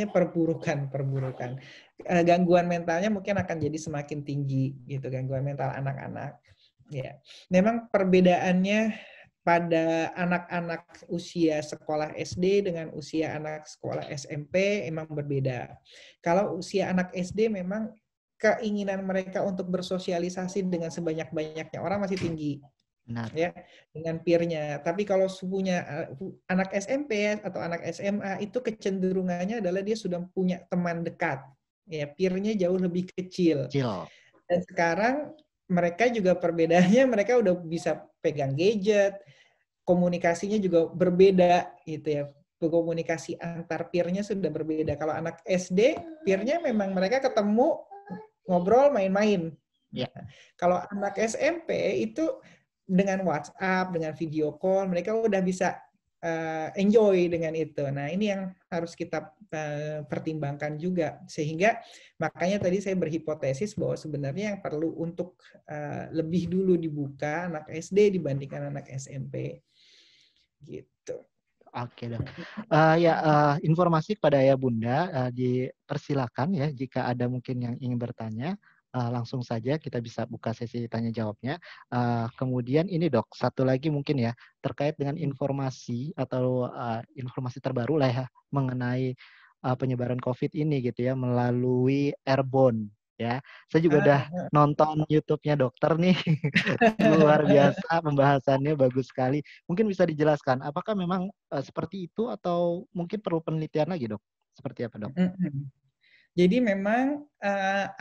perburukan. Gangguan mentalnya mungkin akan jadi semakin tinggi gitu, gangguan mental anak-anak. Ya, memang perbedaannya pada anak-anak usia sekolah SD dengan usia anak sekolah SMP emang berbeda. Kalau usia anak SD memang keinginan mereka untuk bersosialisasi dengan sebanyak-banyaknya orang masih tinggi. Benar. Ya, dengan peer-nya. Tapi kalau punya anak SMP atau anak SMA itu kecenderungannya adalah dia sudah punya teman dekat. Ya, peer-nya jauh lebih kecil. Dan sekarang mereka juga perbedaannya, mereka udah bisa pegang gadget, komunikasinya juga berbeda gitu ya. Komunikasi antar peer-nya sudah berbeda. Kalau anak SD, peer-nya memang mereka ketemu, ngobrol, main-main. Ya. Kalau anak SMP itu dengan WhatsApp, dengan video call, mereka udah bisa enjoy dengan itu. Nah, ini yang harus kita pertimbangkan juga, sehingga makanya tadi saya berhipotesis bahwa sebenarnya yang perlu untuk lebih dulu dibuka anak SD dibandingkan anak SMP gitu. Oke dok. Informasi kepada ayah bunda dipersilakan ya jika ada mungkin yang ingin bertanya. Langsung saja kita bisa buka sesi tanya jawabnya. Kemudian ini dok, satu lagi mungkin ya terkait dengan informasi atau informasi terbaru lah ya mengenai penyebaran COVID ini gitu ya melalui airborne ya. Saya juga udah nonton YouTube-nya dokter nih. Luar biasa pembahasannya, bagus sekali. Mungkin bisa dijelaskan apakah memang seperti itu atau mungkin perlu penelitian lagi dok? Seperti apa dok? Jadi memang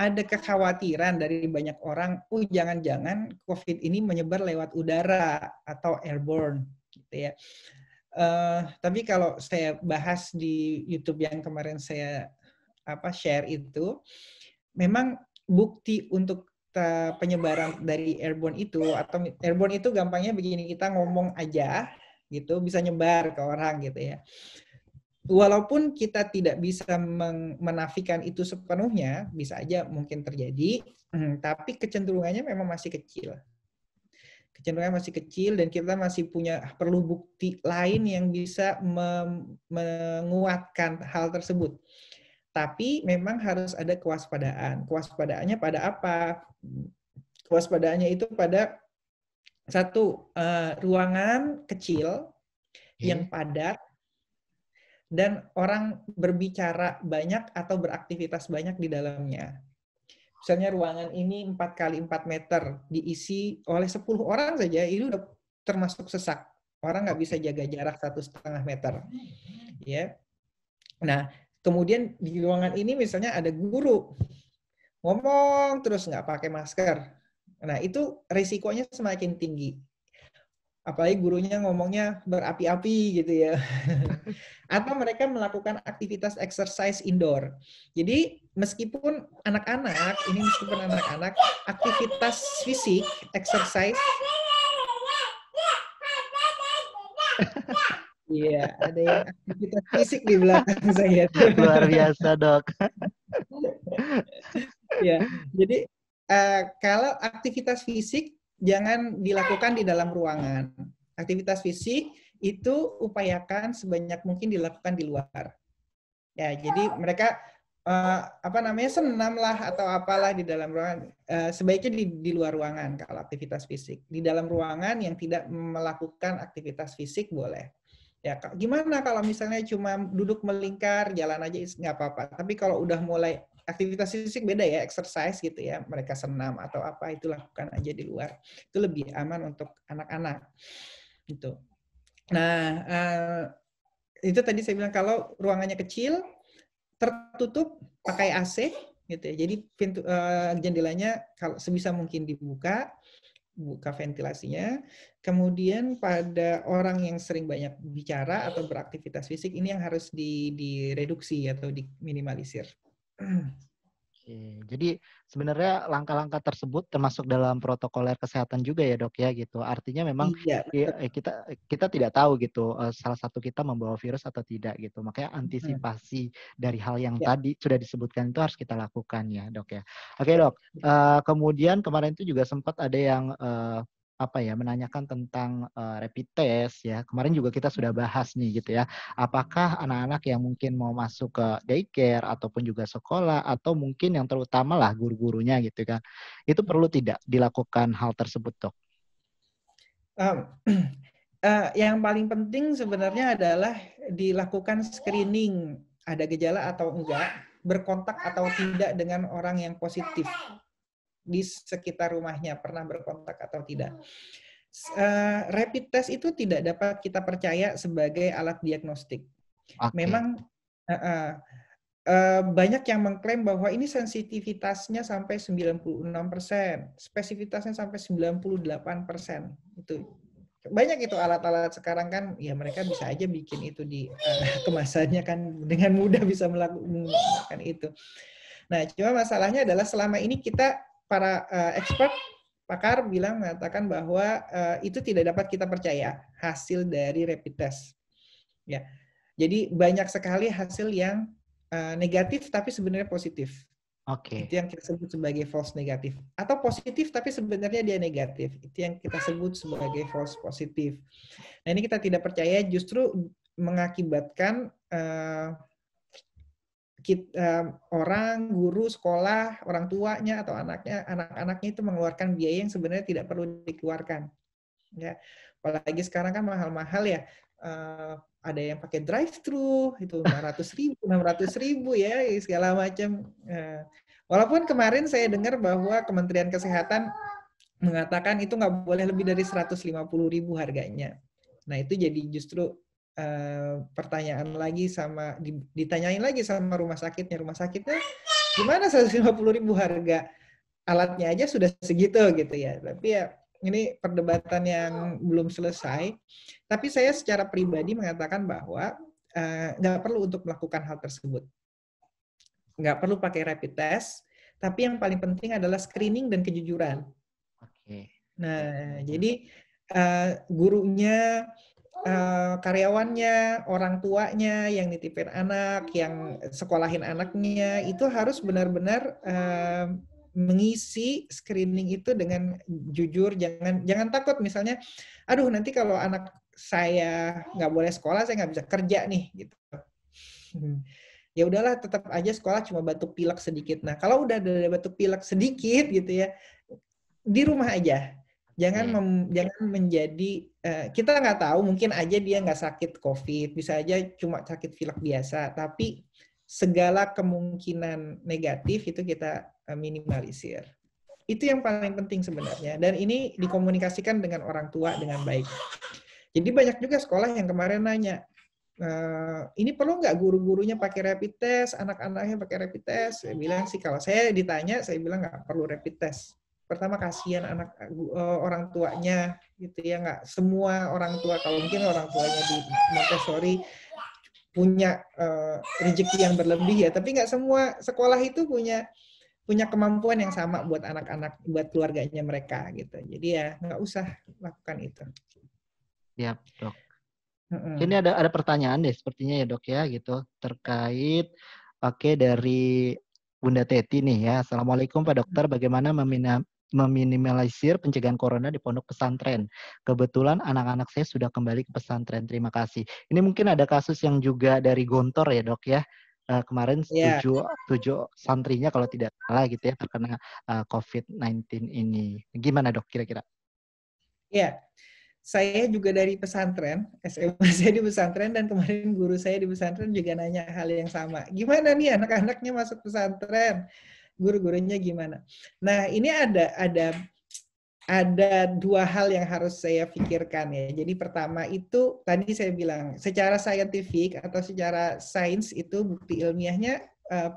ada kekhawatiran dari banyak orang, jangan-jangan COVID ini menyebar lewat udara atau airborne, gitu ya. Tapi kalau saya bahas di YouTube yang kemarin saya share itu, memang bukti untuk penyebaran dari airborne itu, atau airborne itu gampangnya begini, kita ngomong aja, gitu, bisa nyebar ke orang, gitu ya. Walaupun kita tidak bisa menafikan itu sepenuhnya, bisa aja mungkin terjadi, tapi kecenderungannya memang masih kecil. Kecenderungannya masih kecil dan kita masih perlu bukti lain yang bisa menguatkan hal tersebut. Tapi memang harus ada kewaspadaan. Kewaspadaannya pada apa? Kewaspadaannya itu pada satu, ruangan kecil yang padat, dan orang berbicara banyak atau beraktivitas banyak di dalamnya. Misalnya ruangan ini 4 kali 4 meter, diisi oleh 10 orang saja, itu udah termasuk sesak. Orang nggak bisa jaga jarak 1,5 meter. Ya. Nah, kemudian di ruangan ini misalnya ada guru, ngomong terus nggak pakai masker. Nah, itu risikonya semakin tinggi. Apalagi gurunya ngomongnya berapi-api gitu ya. Atau mereka melakukan aktivitas exercise indoor. Jadi meskipun anak-anak, aktivitas fisik, exercise. Iya, ada yang aktivitas fisik di belakang saya. Luar biasa dok. Ya, jadi kalau aktivitas fisik jangan dilakukan di dalam ruangan. Aktivitas fisik itu upayakan sebanyak mungkin dilakukan di luar. Ya, jadi mereka senam lah atau apalah di dalam ruangan. Sebaiknya di luar ruangan kalau aktivitas fisik. Di dalam ruangan yang tidak melakukan aktivitas fisik boleh. Ya, gimana kalau misalnya cuma duduk melingkar, jalan aja nggak apa-apa. Tapi kalau udah mulai aktivitas fisik beda ya, exercise gitu ya, mereka senam atau apa itu lakukan aja di luar. Itu lebih aman untuk anak-anak. Gitu. Nah, itu tadi saya bilang kalau ruangannya kecil, tertutup, pakai AC, gitu ya. Jadi pintu jendelanya kalau sebisa mungkin dibuka, buka ventilasinya. Kemudian pada orang yang sering banyak bicara atau beraktivitas fisik ini yang harus direduksi atau diminimalisir. Oke, jadi sebenarnya langkah-langkah tersebut termasuk dalam protokoler kesehatan juga ya dok ya gitu. Artinya memang iya, kita tidak tahu gitu salah satu kita membawa virus atau tidak gitu. Makanya antisipasi dari hal yang tadi sudah disebutkan itu harus kita lakukan ya dok ya. Oke dok. Kemudian kemarin itu juga sempat ada yang menanyakan tentang rapid test ya. Kemarin juga kita sudah bahas nih gitu ya. Apakah anak-anak yang mungkin mau masuk ke daycare ataupun juga sekolah atau mungkin yang terutama lah guru-gurunya gitu kan. Itu perlu tidak dilakukan hal tersebut, Dok? Yang paling penting sebenarnya adalah dilakukan screening, ada gejala atau enggak, berkontak atau tidak dengan orang yang positif di sekitar rumahnya, pernah berkontak atau tidak. Rapid test itu tidak dapat kita percaya sebagai alat diagnostik. Okay. Memang banyak yang mengklaim bahwa ini sensitivitasnya sampai 96%, spesifitasnya sampai 98%. Itu banyak itu alat-alat sekarang kan, ya mereka bisa aja bikin itu di kemasannya kan dengan mudah bisa melakukan itu. Nah, cuma masalahnya adalah selama ini kita para expert mengatakan bahwa itu tidak dapat kita percaya hasil dari rapid test. Ya, jadi banyak sekali hasil yang negatif tapi sebenarnya positif. Oke. Itu yang kita sebut sebagai false negatif. Atau positif tapi sebenarnya dia negatif. Itu yang kita sebut sebagai false positif. Nah, ini kita tidak percaya, justru mengakibatkan orang, guru, sekolah, orang tuanya atau anak-anaknya itu mengeluarkan biaya yang sebenarnya tidak perlu dikeluarkan. Ya, apalagi sekarang kan mahal-mahal ya. Ada yang pakai drive-thru itu 500.000, 600.000 ya, segala macam. Walaupun kemarin saya dengar bahwa Kementerian Kesehatan mengatakan itu nggak boleh lebih dari 150.000 harganya. Nah, itu jadi justru pertanyaan lagi ditanyain lagi sama rumah sakitnya. Rumah sakitnya gimana 150.000 harga alatnya aja sudah segitu gitu ya. Tapi ya ini perdebatan yang belum selesai. Tapi saya secara pribadi mengatakan bahwa nggak perlu untuk melakukan hal tersebut. Nggak perlu pakai rapid test, tapi yang paling penting adalah screening dan kejujuran. Oke. Nah, jadi gurunya, karyawannya, orang tuanya yang nitipin anak, yang sekolahin anaknya, itu harus benar-benar mengisi screening itu dengan jujur. Jangan takut misalnya, aduh nanti kalau anak saya nggak boleh sekolah, saya nggak bisa kerja nih gitu. Ya udahlah, tetap aja sekolah, cuma batuk pilek sedikit. Nah, kalau udah ada batuk pilek sedikit gitu ya, di rumah aja. Jangan menjadi, kita nggak tahu, mungkin aja dia nggak sakit COVID, bisa aja cuma sakit pilek biasa, tapi segala kemungkinan negatif itu kita minimalisir. Itu yang paling penting sebenarnya, dan ini dikomunikasikan dengan orang tua dengan baik. Jadi banyak juga sekolah yang kemarin nanya, ini perlu nggak guru-gurunya pakai rapid test, anak-anaknya pakai rapid test? Saya bilang sih, kalau saya ditanya, saya bilang nggak perlu rapid test. Pertama, kasihan orang tuanya gitu ya, nggak semua orang tua, kalau mungkin orang tuanya di Montessori punya rezeki yang berlebih ya, tapi nggak semua sekolah itu punya kemampuan yang sama buat anak-anak, buat keluarganya mereka gitu. Jadi ya nggak usah lakukan itu. Siap, Dok. Ini ada pertanyaan deh sepertinya ya, Dok, ya gitu, terkait dari Bunda Teti nih ya. Assalamualaikum Pak Dokter, bagaimana meminimalisir pencegahan corona di pondok pesantren? Kebetulan anak-anak saya sudah kembali ke pesantren. Terima kasih. Ini mungkin ada kasus yang juga dari Gontor ya, Dok ya. Kemarin 7 santrinya kalau tidak salah gitu ya terkena COVID-19 ini. Gimana, Dok, kira-kira? Ya. Saya juga dari pesantren, SMA saya di pesantren, dan kemarin guru saya di pesantren juga nanya hal yang sama. Gimana nih anak-anaknya masuk pesantren? Guru-gurunya gimana? Nah, ini ada dua hal yang harus saya pikirkan ya. Jadi pertama itu tadi saya bilang, secara saintifik atau secara sains itu bukti ilmiahnya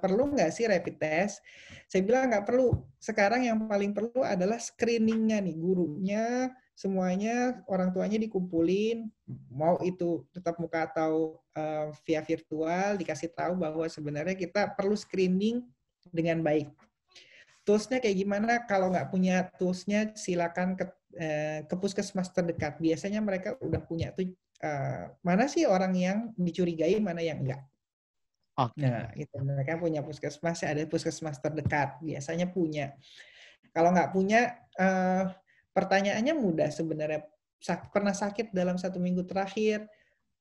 perlu nggak sih rapid test? Saya bilang nggak perlu. Sekarang yang paling perlu adalah screeningnya nih, gurunya, semuanya, orang tuanya dikumpulin, mau itu tetap muka atau via virtual, dikasih tahu bahwa sebenarnya kita perlu screening dengan baik. Toolsnya kayak gimana? Kalau nggak punya toolsnya, silakan ke puskesmas terdekat. Biasanya mereka udah punya tuh mana sih orang yang dicurigai, mana yang enggak. Nah, itu mereka punya puskesmas, ada puskesmas terdekat, biasanya punya. Kalau nggak punya, pertanyaannya mudah sebenarnya. Pernah sakit dalam 1 minggu terakhir,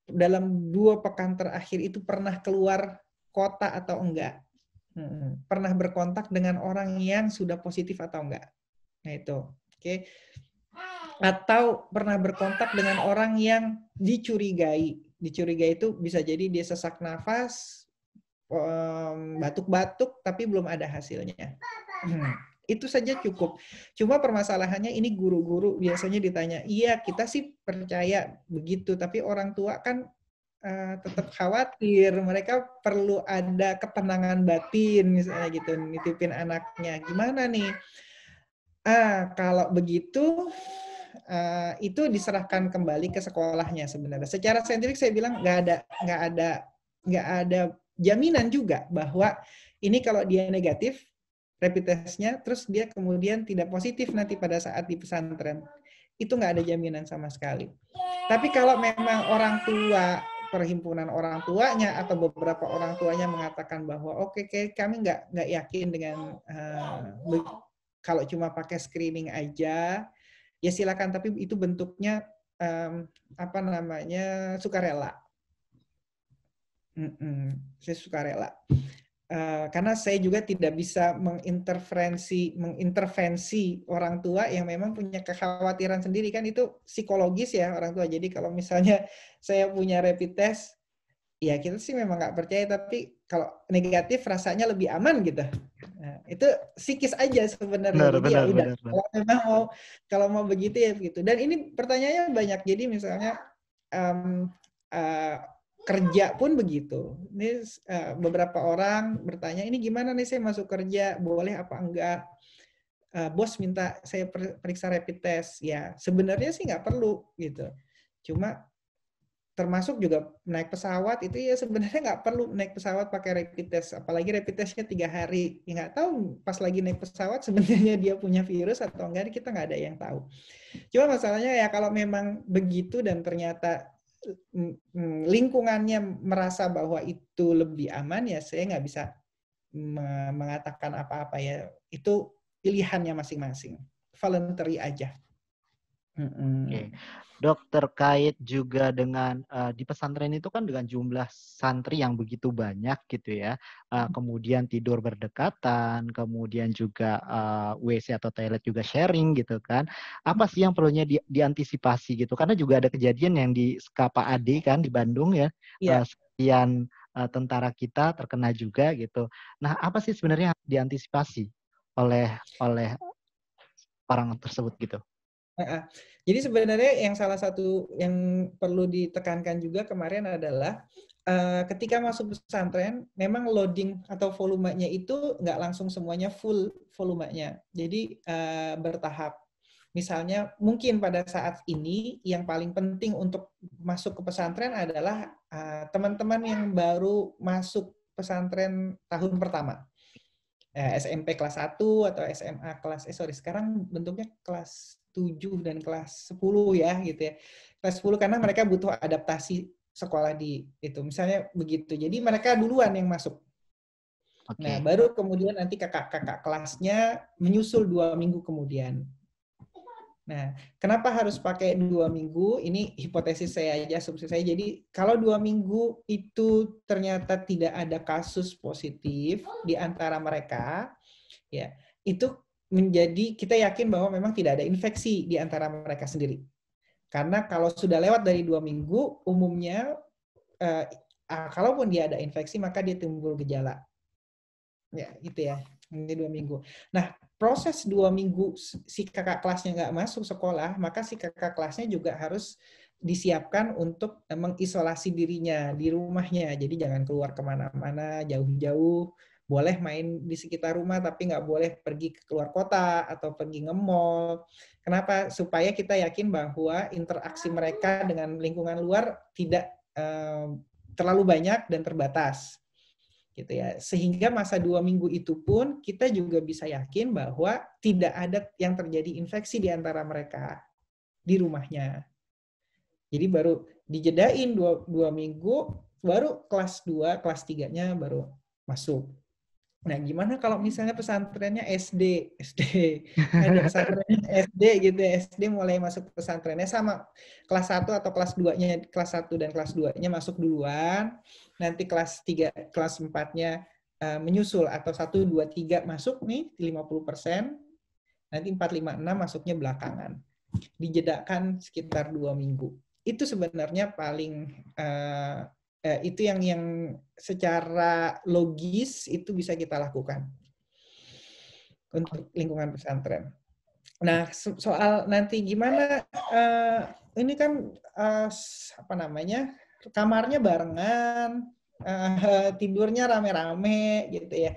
dalam 2 pekan terakhir itu pernah keluar kota atau enggak? Pernah berkontak dengan orang yang sudah positif atau enggak? Nah itu, oke. Atau pernah berkontak dengan orang yang dicurigai. Dicurigai itu bisa jadi dia sesak nafas, batuk-batuk, tapi belum ada hasilnya. Itu saja cukup. Cuma permasalahannya ini guru-guru biasanya ditanya, iya kita sih percaya begitu, tapi orang tua kan tetap khawatir, mereka perlu ada ketenangan batin misalnya gitu, nitipin anaknya. Gimana nih? Kalau begitu itu diserahkan kembali ke sekolahnya sebenarnya. Secara saintifik saya bilang nggak ada jaminan juga bahwa ini kalau dia negatif rapid test-nya, terus dia kemudian tidak positif nanti pada saat di pesantren. Itu nggak ada jaminan sama sekali. Tapi kalau memang orang tua perhimpunan orang tuanya atau beberapa orang tuanya mengatakan bahwa oke, kami nggak yakin dengan kalau cuma pakai screening aja, ya silakan, tapi itu bentuknya sukarela. Saya sukarela. Karena saya juga tidak bisa mengintervensi orang tua yang memang punya kekhawatiran sendiri, kan itu psikologis ya orang tua. Jadi kalau misalnya saya punya rapid test, ya kita sih memang nggak percaya, tapi kalau negatif rasanya lebih aman gitu. Nah, itu psikis aja sebenarnya. Jadi ya udah, kalau memang kalau mau begitu ya begitu. Dan ini pertanyaannya banyak. Jadi misalnya kerja pun begitu. Ini beberapa orang bertanya, ini gimana nih saya masuk kerja, boleh apa enggak? Bos minta saya periksa rapid test. Ya sebenarnya sih nggak perlu gitu. Cuma termasuk juga naik pesawat itu ya sebenarnya nggak perlu naik pesawat pakai rapid test. Apalagi rapid testnya 3 hari. Ya nggak tahu pas lagi naik pesawat sebenarnya dia punya virus atau enggak, kita nggak ada yang tahu. Cuma masalahnya ya kalau memang begitu dan ternyata lingkungannya merasa bahwa itu lebih aman, ya saya nggak bisa mengatakan apa-apa ya. Itu pilihannya masing-masing. Voluntary aja. Oke. Dok, terkait juga dengan di pesantren itu kan dengan jumlah santri yang begitu banyak gitu ya, kemudian tidur berdekatan, kemudian juga WC atau toilet juga sharing gitu kan. Apa sih yang perlunya diantisipasi gitu? Karena juga ada kejadian yang di Skapa AD kan di Bandung ya, sekian tentara kita terkena juga gitu. Nah, apa sih sebenarnya yang diantisipasi oleh orang tersebut gitu? Jadi sebenarnya yang salah satu yang perlu ditekankan juga kemarin adalah ketika masuk pesantren, memang loading atau volumenya itu nggak langsung semuanya full volumenya. Jadi bertahap. Misalnya mungkin pada saat ini yang paling penting untuk masuk ke pesantren adalah teman-teman yang baru masuk pesantren tahun pertama. SMP kelas 1 atau SMA kelas sekarang bentuknya kelas 7 dan kelas 10 ya gitu ya. Kelas 10 karena mereka butuh adaptasi sekolah di itu. Misalnya begitu. Jadi mereka duluan yang masuk. Okay. Nah, baru kemudian nanti kakak-kakak kelasnya menyusul 2 minggu kemudian. Nah, kenapa harus pakai 2 minggu? Ini hipotesis saya aja, asumsi saya. Jadi, kalau 2 minggu itu ternyata tidak ada kasus positif di antara mereka, ya, itu menjadi kita yakin bahwa memang tidak ada infeksi di antara mereka sendiri. Karena kalau sudah lewat dari 2 minggu, umumnya kalaupun dia ada infeksi, maka dia timbul gejala. Ya, gitu ya. Ini 2 minggu. Nah, proses 2 minggu si kakak kelasnya nggak masuk sekolah, maka si kakak kelasnya juga harus disiapkan untuk mengisolasi dirinya di rumahnya. Jadi jangan keluar kemana-mana jauh-jauh. Boleh main di sekitar rumah, tapi nggak boleh pergi ke keluar kota atau pergi nge-mall. Kenapa? Supaya kita yakin bahwa interaksi mereka dengan lingkungan luar tidak terlalu banyak dan terbatas. Gitu ya. Sehingga masa 2 minggu itu pun kita juga bisa yakin bahwa tidak ada yang terjadi infeksi di antara mereka di rumahnya. Jadi baru dijedain 2 minggu, baru kelas 2, kelas 3-nya baru masuk. Nah, gimana kalau misalnya pesantrennya SD? Ada pesantrennya SD gitu ya, SD mulai masuk pesantrennya sama kelas 1 atau kelas 2-nya, kelas 1 dan kelas 2-nya masuk duluan, nanti kelas 3, kelas 4-nya menyusul atau 1, 2, 3 masuk nih 50%, nanti 4, 5, 6 masuknya belakangan. Dijedakan sekitar 2 minggu. Itu sebenarnya paling itu yang secara logis itu bisa kita lakukan untuk lingkungan pesantren. Nah, soal nanti gimana, ini kan kamarnya barengan, tidurnya rame-rame gitu ya.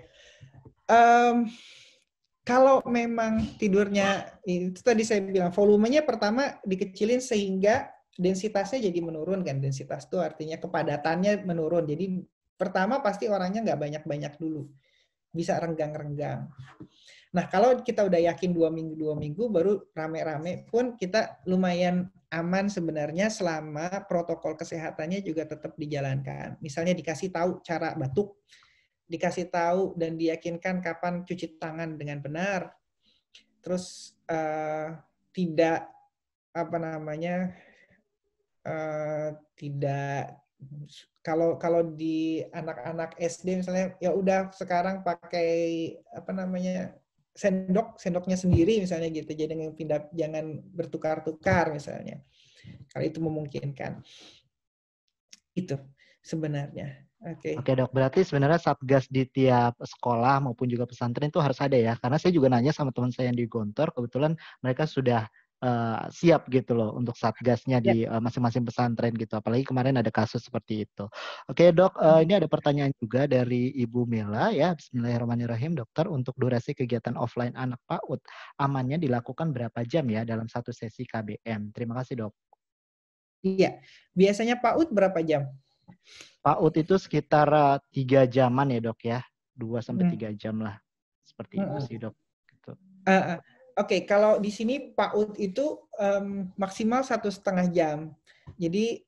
Kalau memang tidurnya itu tadi saya bilang volumenya pertama dikecilin sehingga densitasnya jadi menurun kan. Densitas itu artinya kepadatannya menurun. Jadi pertama pasti orangnya nggak banyak-banyak dulu. bisa renggang-renggang. Nah, kalau kita udah yakin 2 minggu, baru rame-rame pun kita lumayan aman sebenarnya selama protokol kesehatannya juga tetap dijalankan. Misalnya dikasih tahu cara batuk, dikasih tahu dan diyakinkan kapan cuci tangan dengan benar. Terus tidak tidak, kalau di anak-anak SD misalnya ya udah sekarang pakai sendoknya sendiri misalnya gitu, jadi jangan bertukar-tukar misalnya, kalau itu memungkinkan. Itu sebenarnya. Oke. Oke dok, berarti sebenarnya satgas di tiap sekolah maupun juga pesantren itu harus ada ya. Karena saya juga nanya sama teman saya yang di Gontor, kebetulan mereka sudah siap gitu loh untuk satgasnya Ya. di masing-masing pesantren gitu. Apalagi kemarin ada kasus seperti itu. Oke dok, ini ada pertanyaan juga dari Ibu Mela ya. Bismillahirrahmanirrahim dokter, untuk durasi kegiatan offline anak PAUD amannya dilakukan berapa jam ya dalam satu sesi KBM? Terima kasih dok. Iya, biasanya PAUD berapa jam? PAUD itu sekitar 3 jaman ya dok ya, 2-3 jam lah, seperti itu sih dok. Gitu. Oke, kalau di sini PAUD itu maksimal 1,5 jam. Jadi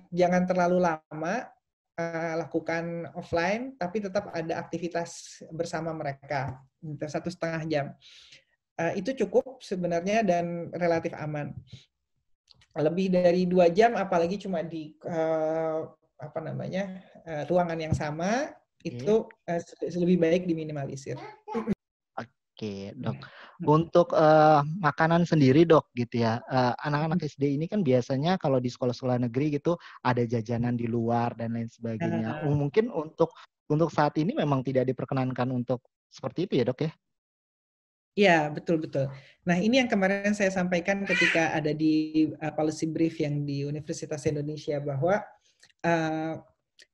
jangan terlalu lama lakukan offline, tapi tetap ada aktivitas bersama mereka 1,5 jam. Itu cukup sebenarnya dan relatif aman. Lebih dari 2 jam, apalagi cuma di ruangan yang sama, itu lebih baik diminimalisir. Oke, dok. Untuk makanan sendiri, dok, gitu ya. Anak-anak SD ini kan biasanya kalau di sekolah-sekolah negeri gitu ada jajanan di luar dan lain sebagainya. Mungkin untuk saat ini memang tidak diperkenankan untuk seperti itu ya, dok ya? Ya, betul-betul. Nah, ini yang kemarin saya sampaikan ketika ada di policy brief yang di Universitas Indonesia, bahwa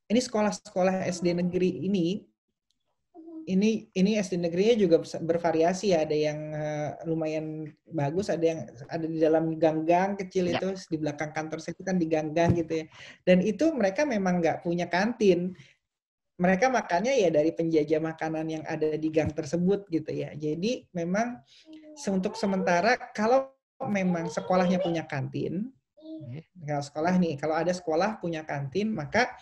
ini sekolah-sekolah SD negeri ini SD negerinya juga bervariasi ya. Ada yang lumayan bagus, ada yang ada di dalam gang-gang kecil itu, di belakang kantor saya itu kan di gang-gang gitu ya. Dan itu mereka memang nggak punya kantin. Mereka makannya ya dari penjajah makanan yang ada di gang tersebut gitu ya. Jadi memang untuk sementara kalau memang sekolahnya punya kantin, kalau ada sekolah punya kantin, maka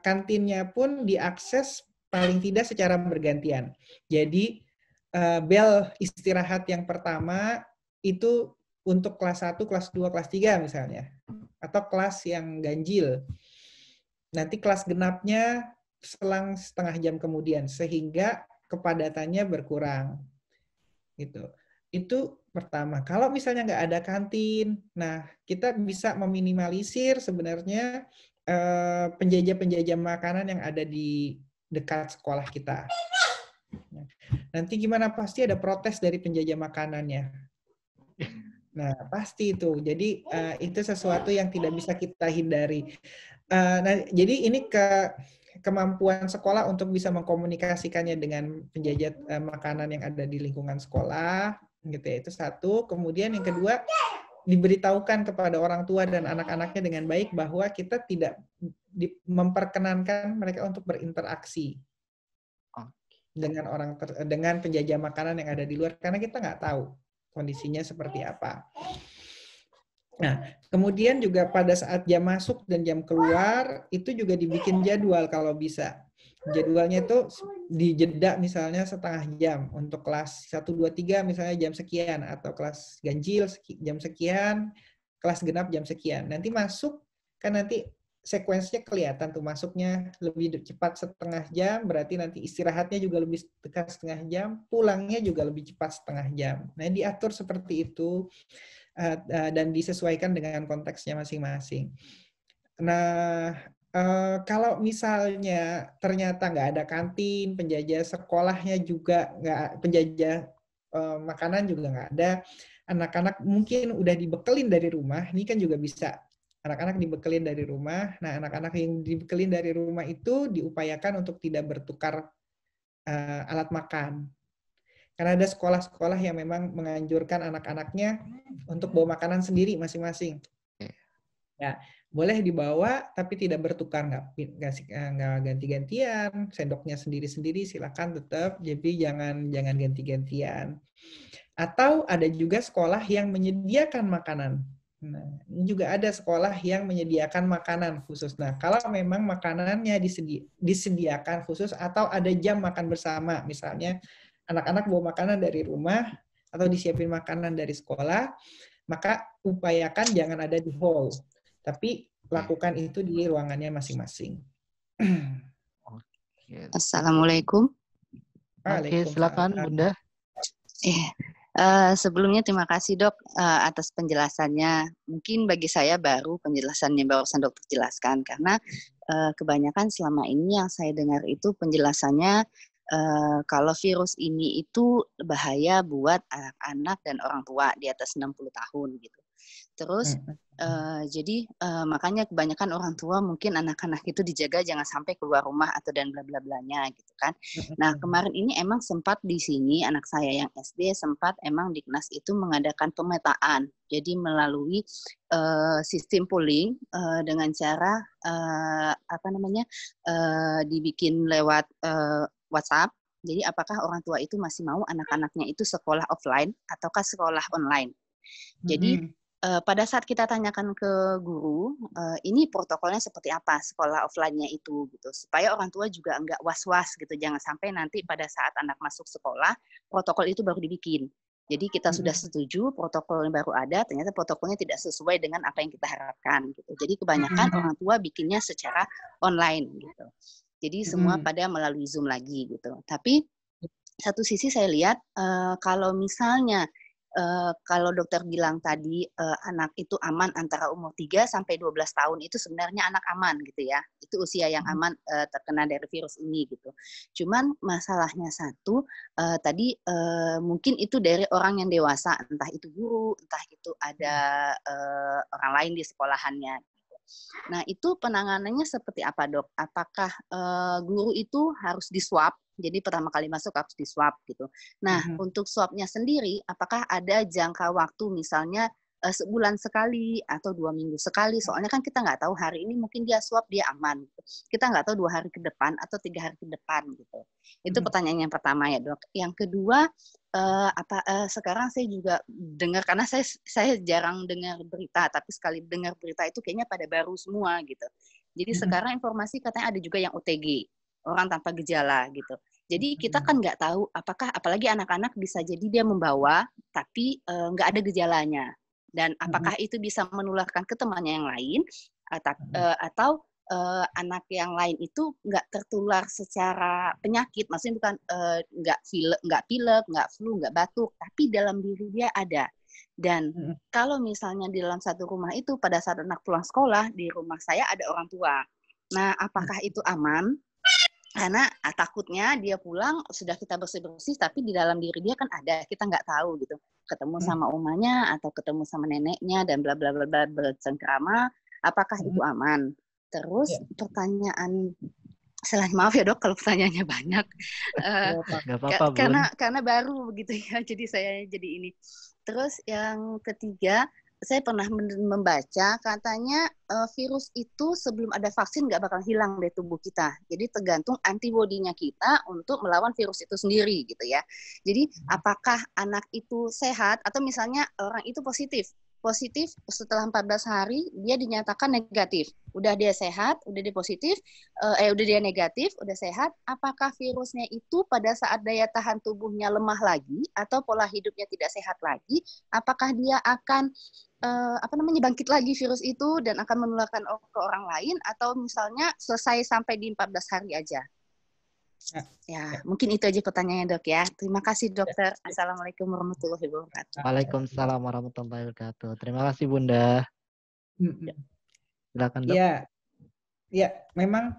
kantinnya pun diakses paling tidak secara bergantian. Jadi bel istirahat yang pertama itu untuk kelas 1, kelas 2, kelas 3 misalnya. Atau kelas yang ganjil. Nanti kelas genapnya selang setengah jam kemudian, sehingga kepadatannya berkurang. Gitu. Itu pertama. Kalau misalnya nggak ada kantin, nah kita bisa meminimalisir sebenarnya penjajah-penjajah makanan yang ada di dekat sekolah kita. Nanti gimana? Pasti ada protes dari penjajah makanannya. Nah, pasti itu. Jadi itu sesuatu yang tidak bisa kita hindari. Nah, jadi ini kemampuan sekolah untuk bisa mengkomunikasikannya dengan penjajah makanan yang ada di lingkungan sekolah, gitu ya. Itu satu. Kemudian yang kedua, diberitahukan kepada orang tua dan anak-anaknya dengan baik bahwa kita tidak memperkenankan mereka untuk berinteraksi dengan penjajah makanan yang ada di luar, karena kita nggak tahu kondisinya seperti apa. Nah, kemudian juga pada saat jam masuk dan jam keluar, itu juga dibikin jadwal kalau bisa. Jadwalnya itu dijeda misalnya setengah jam untuk kelas 1, 2, 3 misalnya jam sekian, atau kelas ganjil jam sekian, kelas genap jam sekian. Nanti masuk, kan nanti sekuensnya kelihatan tuh, masuknya lebih cepat setengah jam, berarti nanti istirahatnya juga lebih dekat setengah jam, pulangnya juga lebih cepat setengah jam. Nah, diatur seperti itu. Dan disesuaikan dengan konteksnya masing-masing. Nah, kalau misalnya ternyata nggak ada kantin, penjajah sekolahnya juga nggak, penjajah makanan juga nggak ada, anak-anak mungkin udah dibekelin dari rumah, ini kan juga bisa. Anak-anak dibekelin dari rumah. Nah, anak-anak yang dibekelin dari rumah itu diupayakan untuk tidak bertukar alat makan. Karena ada sekolah-sekolah yang memang menganjurkan anak-anaknya untuk bawa makanan sendiri masing-masing. Ya, boleh dibawa tapi tidak bertukar, nggak ganti-gantian, sendoknya sendiri-sendiri silakan tetap, jadi jangan ganti-gantian. Atau ada juga sekolah yang menyediakan makanan. Nah, ini juga ada sekolah yang menyediakan makanan khusus. Nah, kalau memang makanannya disediakan khusus atau ada jam makan bersama, misalnya anak-anak bawa makanan dari rumah atau disiapin makanan dari sekolah, maka upayakan jangan ada di hall, tapi lakukan itu di ruangannya masing-masing. Assalamualaikum. Oke, silakan Bunda. Sebelumnya terima kasih Dok atas penjelasannya. Mungkin bagi saya baru penjelasannya barusan Dokter jelaskan, karena kebanyakan selama ini yang saya dengar itu penjelasannya kalau virus ini itu bahaya buat anak-anak dan orang tua di atas 60 tahun gitu. Terus jadi makanya kebanyakan orang tua mungkin anak-anak itu dijaga jangan sampai keluar rumah atau dan bla bla blanya gitu kan. Nah, kemarin ini emang sempat di sini anak saya yang SD sempat emang Diknas itu mengadakan pemetaan. Jadi melalui sistem polling dengan cara dibikin lewat WhatsApp. Jadi apakah orang tua itu masih mau anak-anaknya itu sekolah offline ataukah sekolah online? Jadi pada saat kita tanyakan ke guru, ini protokolnya seperti apa sekolah offline-nya itu, gitu, supaya orang tua juga enggak was-was gitu, jangan sampai nanti pada saat anak masuk sekolah protokol itu baru dibikin. Jadi kita sudah setuju protokol yang baru ada, ternyata protokolnya tidak sesuai dengan apa yang kita harapkan, gitu. Jadi kebanyakan orang tua bikinnya secara online, gitu. Jadi semua pada melalui Zoom lagi, gitu. Tapi satu sisi saya lihat kalau misalnya kalau dokter bilang tadi anak itu aman antara umur 3 sampai 12 tahun itu sebenarnya anak aman gitu ya. Itu usia yang aman terkena dari virus ini gitu. Cuman masalahnya satu tadi mungkin itu dari orang yang dewasa, entah itu guru, entah itu ada orang lain di sekolahannya. Nah, itu penanganannya seperti apa, Dok? Apakah guru itu harus di-swab? Jadi pertama kali masuk harus di-swab gitu. Nah, untuk swabnya sendiri, apakah ada jangka waktu misalnya sebulan sekali atau 2 minggu sekali? Soalnya kan kita nggak tahu hari ini mungkin dia swab dia aman. Gitu. Kita nggak tahu 2 hari ke depan atau 3 hari ke depan gitu. Itu pertanyaan yang pertama ya, Dok. Yang kedua, sekarang saya juga dengar karena saya jarang dengar berita, tapi sekali dengar berita itu kayaknya pada baru semua gitu. Jadi sekarang informasi katanya ada juga yang OTG, orang tanpa gejala gitu. Jadi kita kan nggak tahu apakah apalagi anak-anak bisa jadi dia membawa tapi nggak ada gejalanya, dan apakah itu bisa menularkan ke temannya yang lain atau anak yang lain itu nggak tertular secara penyakit, maksudnya bukan nggak pilek, nggak flu, nggak batuk, tapi dalam diri dia ada. Dan kalau misalnya di dalam satu rumah itu pada saat anak pulang sekolah, di rumah saya ada orang tua. Nah, apakah itu aman? Karena takutnya dia pulang sudah kita bersih-bersih, tapi di dalam diri dia kan ada, kita nggak tahu gitu. Ketemu sama omanya atau ketemu sama neneknya dan bla bla bla bla bercengkrama, apakah itu aman? Terus pertanyaan selain maaf ya Dok kalau pertanyaannya banyak, karena baru begitu ya, jadi saya jadi ini. Terus yang ketiga, saya pernah membaca katanya virus itu sebelum ada vaksin nggak bakal hilang dari tubuh kita. Jadi tergantung antibodinya kita untuk melawan virus itu sendiri gitu ya. Jadi apakah anak itu sehat atau misalnya orang itu positif setelah 14 hari dia dinyatakan negatif. Udah dia sehat, udah dia positif, udah dia negatif, udah sehat, apakah virusnya itu pada saat daya tahan tubuhnya lemah lagi atau pola hidupnya tidak sehat lagi, apakah dia akan bangkit lagi virus itu dan akan menularkan ke orang lain atau misalnya selesai sampai di 14 hari aja? Ya, mungkin itu aja pertanyaannya Dok ya. Terima kasih Dokter. Assalamualaikum warahmatullahi wabarakatuh. Waalaikumsalam warahmatullahi wabarakatuh. Terima kasih Bunda. Silakan Dok. Ya, memang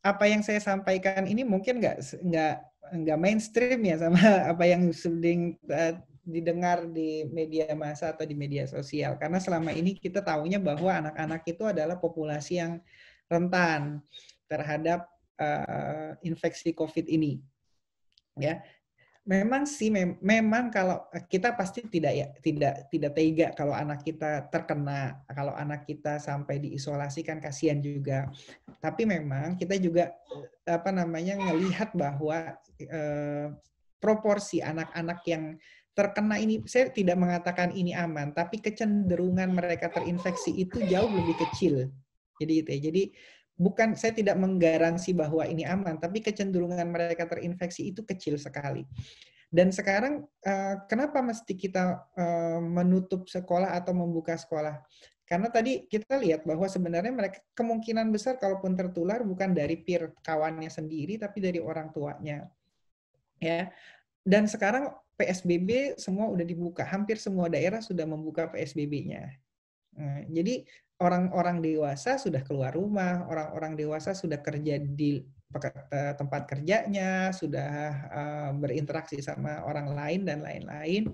apa yang saya sampaikan ini mungkin nggak mainstream ya sama apa yang sering didengar di media massa atau di media sosial. Karena selama ini kita tahunya bahwa anak-anak itu adalah populasi yang rentan terhadap infeksi COVID ini, ya. Memang sih, memang kalau kita pasti tidak tega kalau anak kita terkena, kalau anak kita sampai diisolasi kan kasihan juga. Tapi memang kita juga ngelihat bahwa proporsi anak-anak yang terkena ini, saya tidak mengatakan ini aman, tapi kecenderungan mereka terinfeksi itu jauh lebih kecil. Jadi itu ya. Jadi bukan, saya tidak menggaransi bahwa ini aman, tapi kecenderungan mereka terinfeksi itu kecil sekali. Dan sekarang kenapa mesti kita menutup sekolah atau membuka sekolah? Karena tadi kita lihat bahwa sebenarnya mereka kemungkinan besar kalaupun tertular bukan dari peer kawannya sendiri, tapi dari orang tuanya. Ya. Dan sekarang PSBB semua udah dibuka, hampir semua daerah sudah membuka PSBB-nya. Jadi orang-orang dewasa sudah keluar rumah, orang-orang dewasa sudah kerja di tempat kerjanya, sudah berinteraksi sama orang lain dan lain-lain.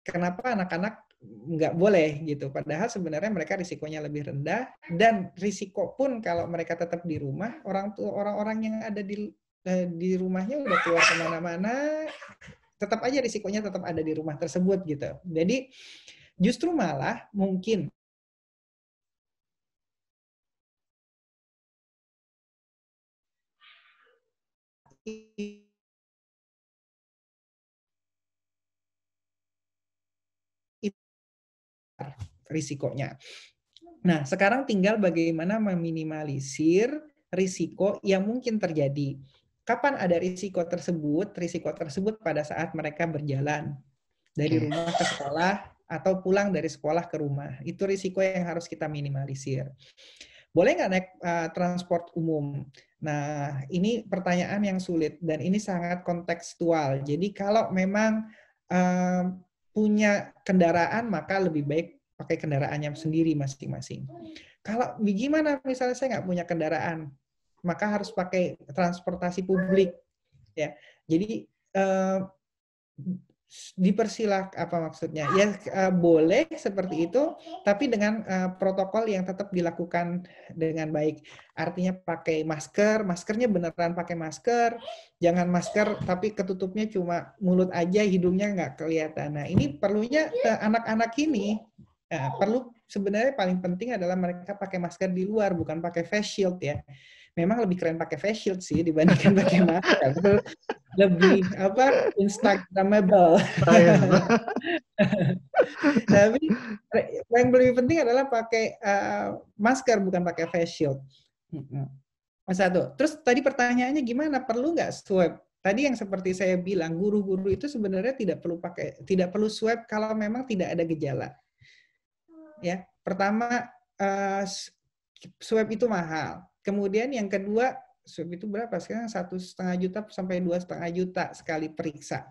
Kenapa anak-anak nggak boleh gitu? Padahal sebenarnya mereka risikonya lebih rendah, dan risiko pun kalau mereka tetap di rumah, orang-orang yang ada di rumahnya udah keluar kemana-mana, tetap aja risikonya tetap ada di rumah tersebut gitu. Jadi justru malah mungkin risikonya. Nah, sekarang tinggal bagaimana meminimalisir risiko yang mungkin terjadi. Kapan ada risiko tersebut? Risiko tersebut pada saat mereka berjalan dari rumah ke sekolah atau pulang dari sekolah ke rumah. Itu risiko yang harus kita minimalisir. Boleh nggak naik transport umum? Nah, ini pertanyaan yang sulit dan ini sangat kontekstual. Jadi kalau memang punya kendaraan, maka lebih baik pakai kendaraannya sendiri masing-masing. Kalau gimana misalnya saya nggak punya kendaraan, maka harus pakai transportasi publik. Ya, jadi dipersilakan, apa maksudnya? Ya boleh seperti itu, tapi dengan protokol yang tetap dilakukan dengan baik. Artinya pakai masker, maskernya beneran pakai masker, jangan masker tapi ketutupnya cuma mulut aja, hidungnya nggak kelihatan. Nah ini perlunya anak-anak ini perlu, sebenarnya paling penting adalah mereka pakai masker di luar, bukan pakai face shield ya. Memang lebih keren pakai face shield sih dibandingkan pakai masker. Lebih Instagramable. Tapi yang lebih penting adalah pakai masker, bukan pakai face shield. Satu. Terus tadi pertanyaannya gimana? Perlu nggak swab? Tadi yang seperti saya bilang, guru-guru itu sebenarnya tidak perlu swab kalau memang tidak ada gejala. Ya, pertama swab itu mahal. Kemudian yang kedua, swab itu berapa? Sekarang 1,5 juta sampai 2,5 juta sekali periksa.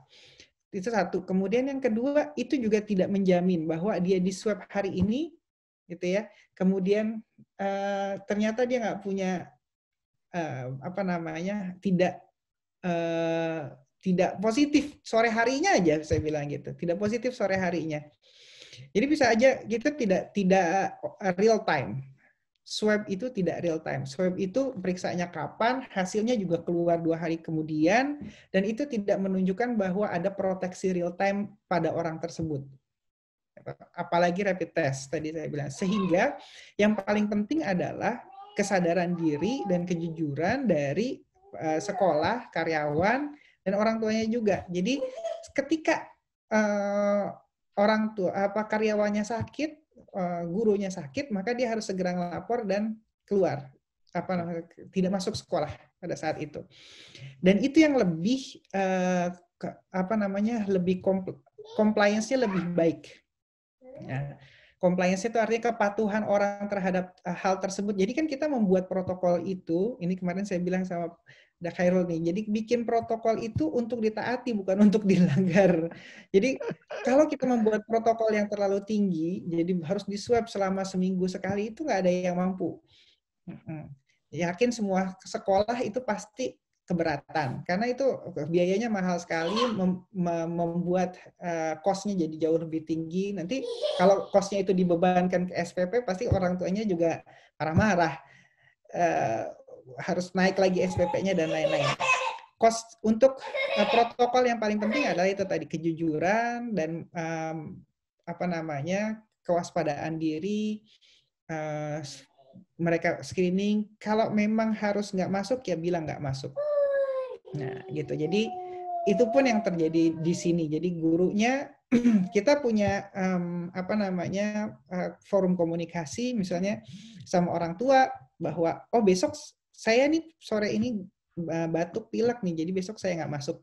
Itu satu. Kemudian yang kedua, itu juga tidak menjamin bahwa dia di swab hari ini, gitu ya. Kemudian ternyata dia nggak punya tidak positif sore harinya aja, saya bilang gitu. Tidak positif sore harinya. Jadi bisa aja kita tidak real time. Swab itu tidak real time. Swab itu periksanya kapan, hasilnya juga keluar 2 hari kemudian, dan itu tidak menunjukkan bahwa ada proteksi real time pada orang tersebut. Apalagi rapid test tadi saya bilang. Sehingga yang paling penting adalah kesadaran diri dan kejujuran dari sekolah, karyawan, dan orang tuanya juga. Jadi ketika orang tua karyawannya sakit, gurunya sakit, maka dia harus segera ngelapor dan keluar, tidak masuk sekolah pada saat itu. Dan itu yang lebih lebih compliance-nya lebih baik. Ya. Compliance itu artinya kepatuhan orang terhadap hal tersebut. Jadi kan kita membuat protokol itu, ini kemarin saya bilang sama Dak Khairul nih, jadi bikin protokol itu untuk ditaati, bukan untuk dilanggar. Jadi kalau kita membuat protokol yang terlalu tinggi, jadi harus diswab selama seminggu sekali, itu nggak ada yang mampu. Yakin semua sekolah itu pasti keberatan, karena itu biayanya mahal sekali, membuat cost-nya jadi jauh lebih tinggi. Nanti kalau cost-nya itu dibebankan ke SPP, pasti orang tuanya juga marah-marah. Harus naik lagi SPP-nya dan lain-lain. untuk protokol yang paling penting adalah itu tadi, kejujuran dan kewaspadaan diri, mereka screening. Kalau memang harus nggak masuk ya bilang nggak masuk. Nah gitu. Jadi itu pun yang terjadi di sini. Jadi gurunya kita punya forum komunikasi misalnya sama orang tua bahwa besok saya nih sore ini batuk pilek nih, jadi besok saya nggak masuk,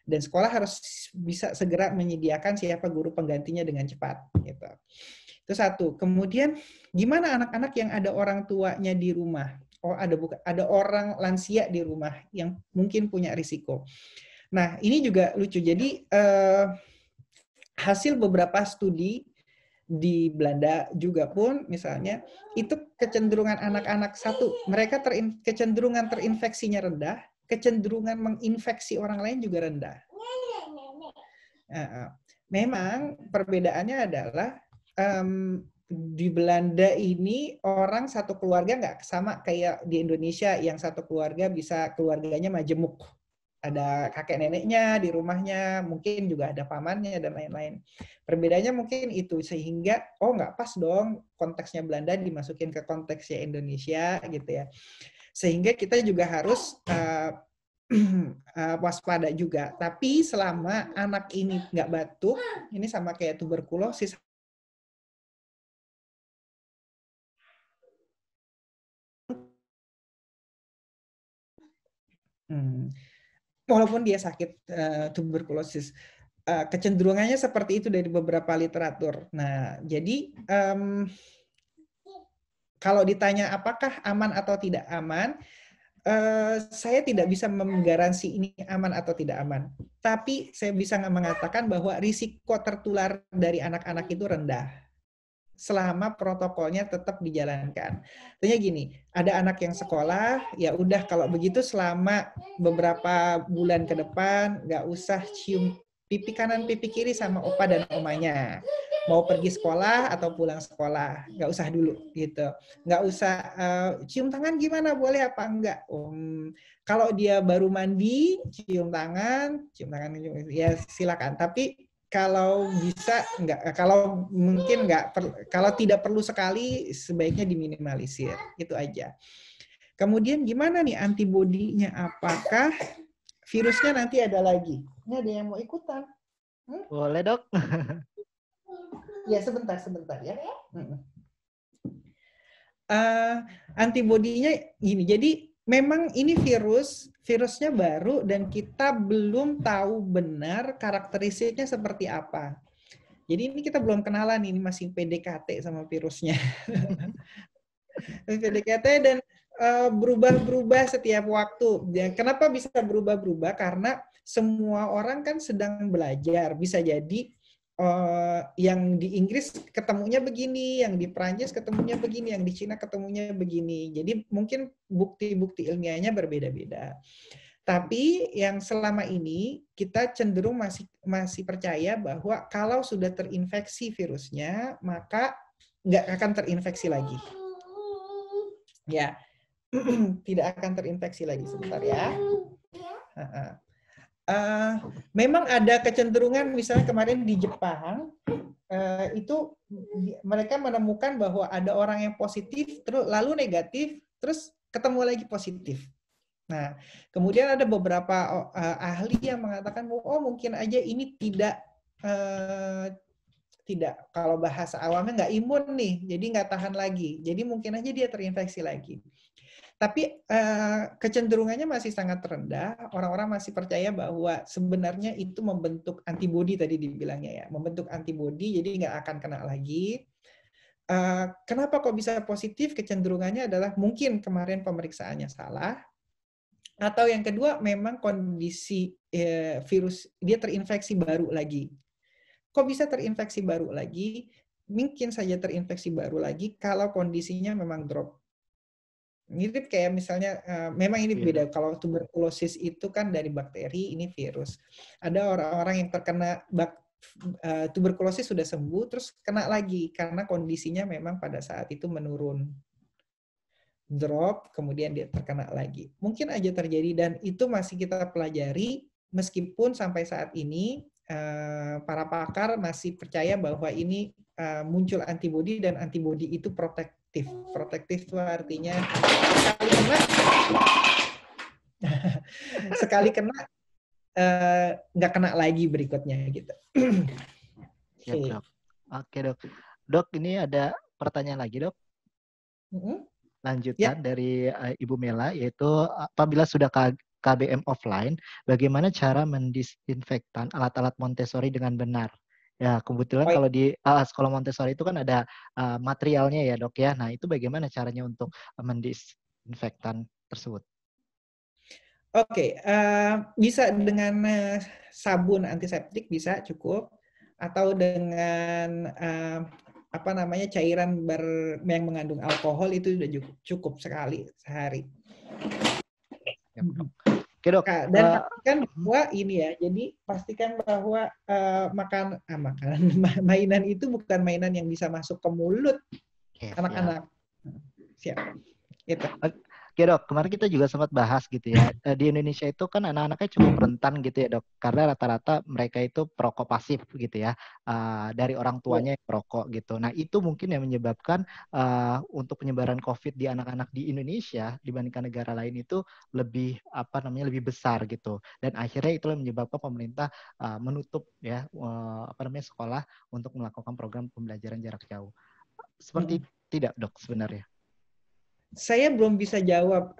dan sekolah harus bisa segera menyediakan siapa guru penggantinya dengan cepat gitu. Itu satu. Kemudian gimana anak-anak yang ada orang tuanya di rumah, ada orang lansia di rumah yang mungkin punya risiko. Nah ini juga lucu. Jadi hasil beberapa studi di Belanda juga pun misalnya itu kecenderungan anak-anak mereka kecenderungan terinfeksinya rendah, kecenderungan menginfeksi orang lain juga rendah. Memang perbedaannya adalah di Belanda ini orang satu keluarga nggak sama kayak di Indonesia yang satu keluarga bisa keluarganya majemuk. Ada kakek neneknya di rumahnya, mungkin juga ada pamannya dan lain-lain. Perbedaannya mungkin itu, sehingga nggak pas dong konteksnya Belanda dimasukin ke konteksnya Indonesia gitu ya. Sehingga kita juga harus waspada juga. Tapi selama anak ini nggak batuk, ini sama kayak tuberkulosis. Walaupun dia sakit tuberkulosis, kecenderungannya seperti itu dari beberapa literatur. Nah, jadi kalau ditanya apakah aman atau tidak aman, saya tidak bisa menggaransi ini aman atau tidak aman. Tapi saya bisa mengatakan bahwa risiko tertular dari anak-anak itu rendah selama protokolnya tetap dijalankan. Tentunya gini, ada anak yang sekolah, ya udah kalau begitu selama beberapa bulan ke depan nggak usah cium pipi kanan pipi kiri sama opa dan omanya. Mau pergi sekolah atau pulang sekolah, nggak usah dulu gitu. Nggak usah cium tangan gimana, boleh apa enggak? Kalau dia baru mandi, cium tangan ya silakan. Tapi kalau bisa enggak, kalau mungkin enggak, kalau tidak perlu sekali sebaiknya diminimalisir, itu aja. Kemudian gimana nih antibodinya? Apakah virusnya nanti ada lagi? Ini ada yang mau ikutan? Boleh dok. Ya sebentar ya. Antibodinya gini, jadi memang ini virusnya baru dan kita belum tahu benar karakteristiknya seperti apa. Jadi ini kita belum kenalan, ini masih PDKT sama virusnya. PDKT dan berubah-berubah setiap waktu. Kenapa bisa berubah-berubah? Karena semua orang kan sedang belajar. Bisa jadi yang di Inggris ketemunya begini, yang di Prancis ketemunya begini, yang di Cina ketemunya begini. Jadi mungkin bukti-bukti ilmiahnya berbeda-beda. Tapi yang selama ini kita cenderung masih percaya bahwa kalau sudah terinfeksi virusnya, maka nggak akan terinfeksi lagi. Ya, tidak akan terinfeksi lagi. Sebentar ya. Memang ada kecenderungan, misalnya kemarin di Jepang itu mereka menemukan bahwa ada orang yang positif terus lalu negatif terus ketemu lagi positif. Nah kemudian ada beberapa ahli yang mengatakan mungkin aja ini tidak kalau bahasa awamnya nggak imun nih, jadi nggak tahan lagi, jadi mungkin aja dia terinfeksi lagi. Tapi kecenderungannya masih sangat rendah. Orang-orang masih percaya bahwa sebenarnya itu membentuk antibodi tadi dibilangnya ya, membentuk antibodi, jadi nggak akan kena lagi. Kenapa kok bisa positif? Kecenderungannya adalah mungkin kemarin pemeriksaannya salah, atau yang kedua memang kondisi virus dia terinfeksi baru lagi. Kok bisa terinfeksi baru lagi? Mungkin saja terinfeksi baru lagi kalau kondisinya memang drop. Mirip kayak misalnya, memang ini beda. Kalau tuberkulosis itu kan dari bakteri, ini virus. Ada orang-orang yang terkena tuberkulosis sudah sembuh, terus kena lagi karena kondisinya memang pada saat itu menurun. drop, kemudian dia terkena lagi. Mungkin aja terjadi dan itu masih kita pelajari meskipun sampai saat ini para pakar masih percaya bahwa ini muncul antibodi dan antibodi itu protektif. Protektif itu artinya sekali kena nggak kena lagi berikutnya gitu. Siap, Dok. Oke, Dok. Dok, ini ada pertanyaan lagi, Dok. Lanjutan dari Ibu Mela, yaitu apabila sudah KBM offline, bagaimana cara mendisinfektan alat-alat Montessori dengan benar? Ya, kebetulan kalau di sekolah Montessori itu kan ada materialnya ya, Dok ya. Nah, itu bagaimana caranya untuk mendisinfektan tersebut? Oke, bisa dengan sabun antiseptik bisa cukup, atau dengan cairan yang mengandung alkohol itu sudah cukup sekali sehari. Oke, Dok. Dan pastikan bahwa ini ya, jadi pastikan bahwa mainan itu bukan mainan yang bisa masuk ke mulut anak-anak. Siap. Itu. Oke, Dok, kemarin kita juga sempat bahas gitu ya. Di Indonesia itu kan anak-anaknya cukup rentan gitu ya, Dok. Karena rata-rata mereka itu perokok pasif gitu ya. Dari orang tuanya yang perokok gitu. Nah, itu mungkin yang menyebabkan untuk penyebaran COVID di anak-anak di Indonesia dibandingkan negara lain itu lebih lebih besar gitu. Dan akhirnya itulah menyebabkan pemerintah menutup ya sekolah untuk melakukan program pembelajaran jarak jauh. Seperti tidak, Dok, sebenarnya? Saya belum bisa jawab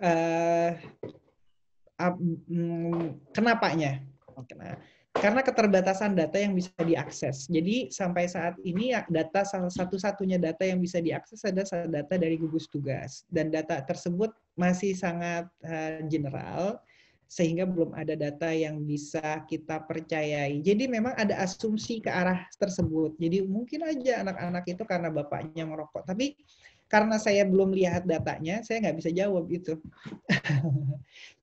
kenapanya. Karena keterbatasan data yang bisa diakses. Jadi sampai saat ini data satu-satunya data yang bisa diakses adalah data dari gugus tugas. Dan data tersebut masih sangat general, sehingga belum ada data yang bisa kita percayai. Jadi memang ada asumsi ke arah tersebut. Jadi mungkin aja anak-anak itu karena bapaknya merokok. Tapi karena saya belum lihat datanya, saya nggak bisa jawab itu.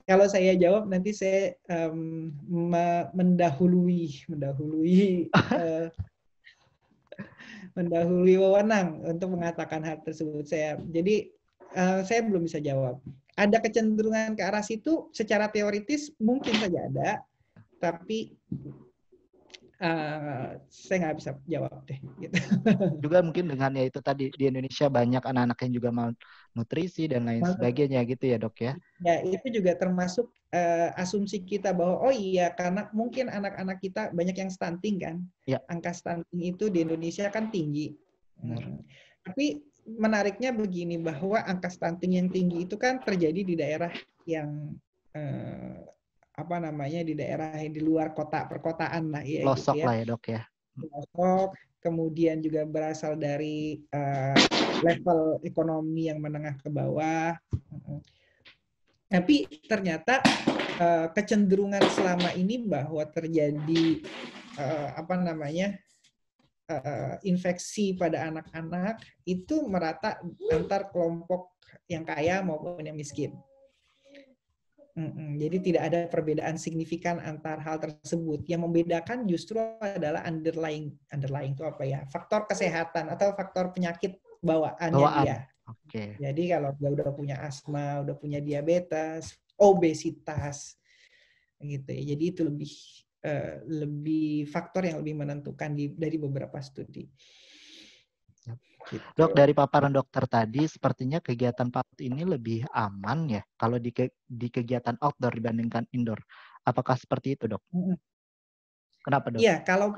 Kalau saya jawab nanti saya mendahului wewenang untuk mengatakan hal tersebut. Jadi saya belum bisa jawab. Ada kecenderungan ke arah situ secara teoritis mungkin saja ada, tapi saya nggak bisa jawab deh. Gitu. Juga mungkin dengan ya itu tadi di Indonesia banyak anak-anak yang juga malnutrisi dan lain sebagainya gitu ya, Dok ya. Ya, itu juga termasuk asumsi kita bahwa oh iya karena mungkin anak-anak kita banyak yang stunting kan. Ya. Angka stunting itu di Indonesia kan tinggi. Tapi menariknya begini bahwa angka stunting yang tinggi itu kan terjadi di daerah yang di daerah yang di luar kota perkotaan lah ya. Pelosok gitu ya. lah ya, Dok ya. Pelosok, kemudian juga berasal dari level ekonomi yang menengah ke bawah. Tapi ternyata kecenderungan selama ini bahwa terjadi infeksi pada anak-anak itu merata antar kelompok yang kaya maupun yang miskin. Jadi tidak ada perbedaan signifikan antar hal tersebut. Yang membedakan justru adalah underlying itu apa ya? Faktor kesehatan atau faktor penyakit bawaannya dia. Okay. Jadi kalau dia udah punya asma, udah punya diabetes, obesitas, gitu ya. Jadi itu lebih faktor yang lebih menentukan dari beberapa studi. Gitu. Dok, dari paparan dokter tadi, sepertinya kegiatan PAUD ini lebih aman ya kalau di kegiatan outdoor dibandingkan indoor. Apakah seperti itu, Dok? Kenapa, Dok? Iya, kalau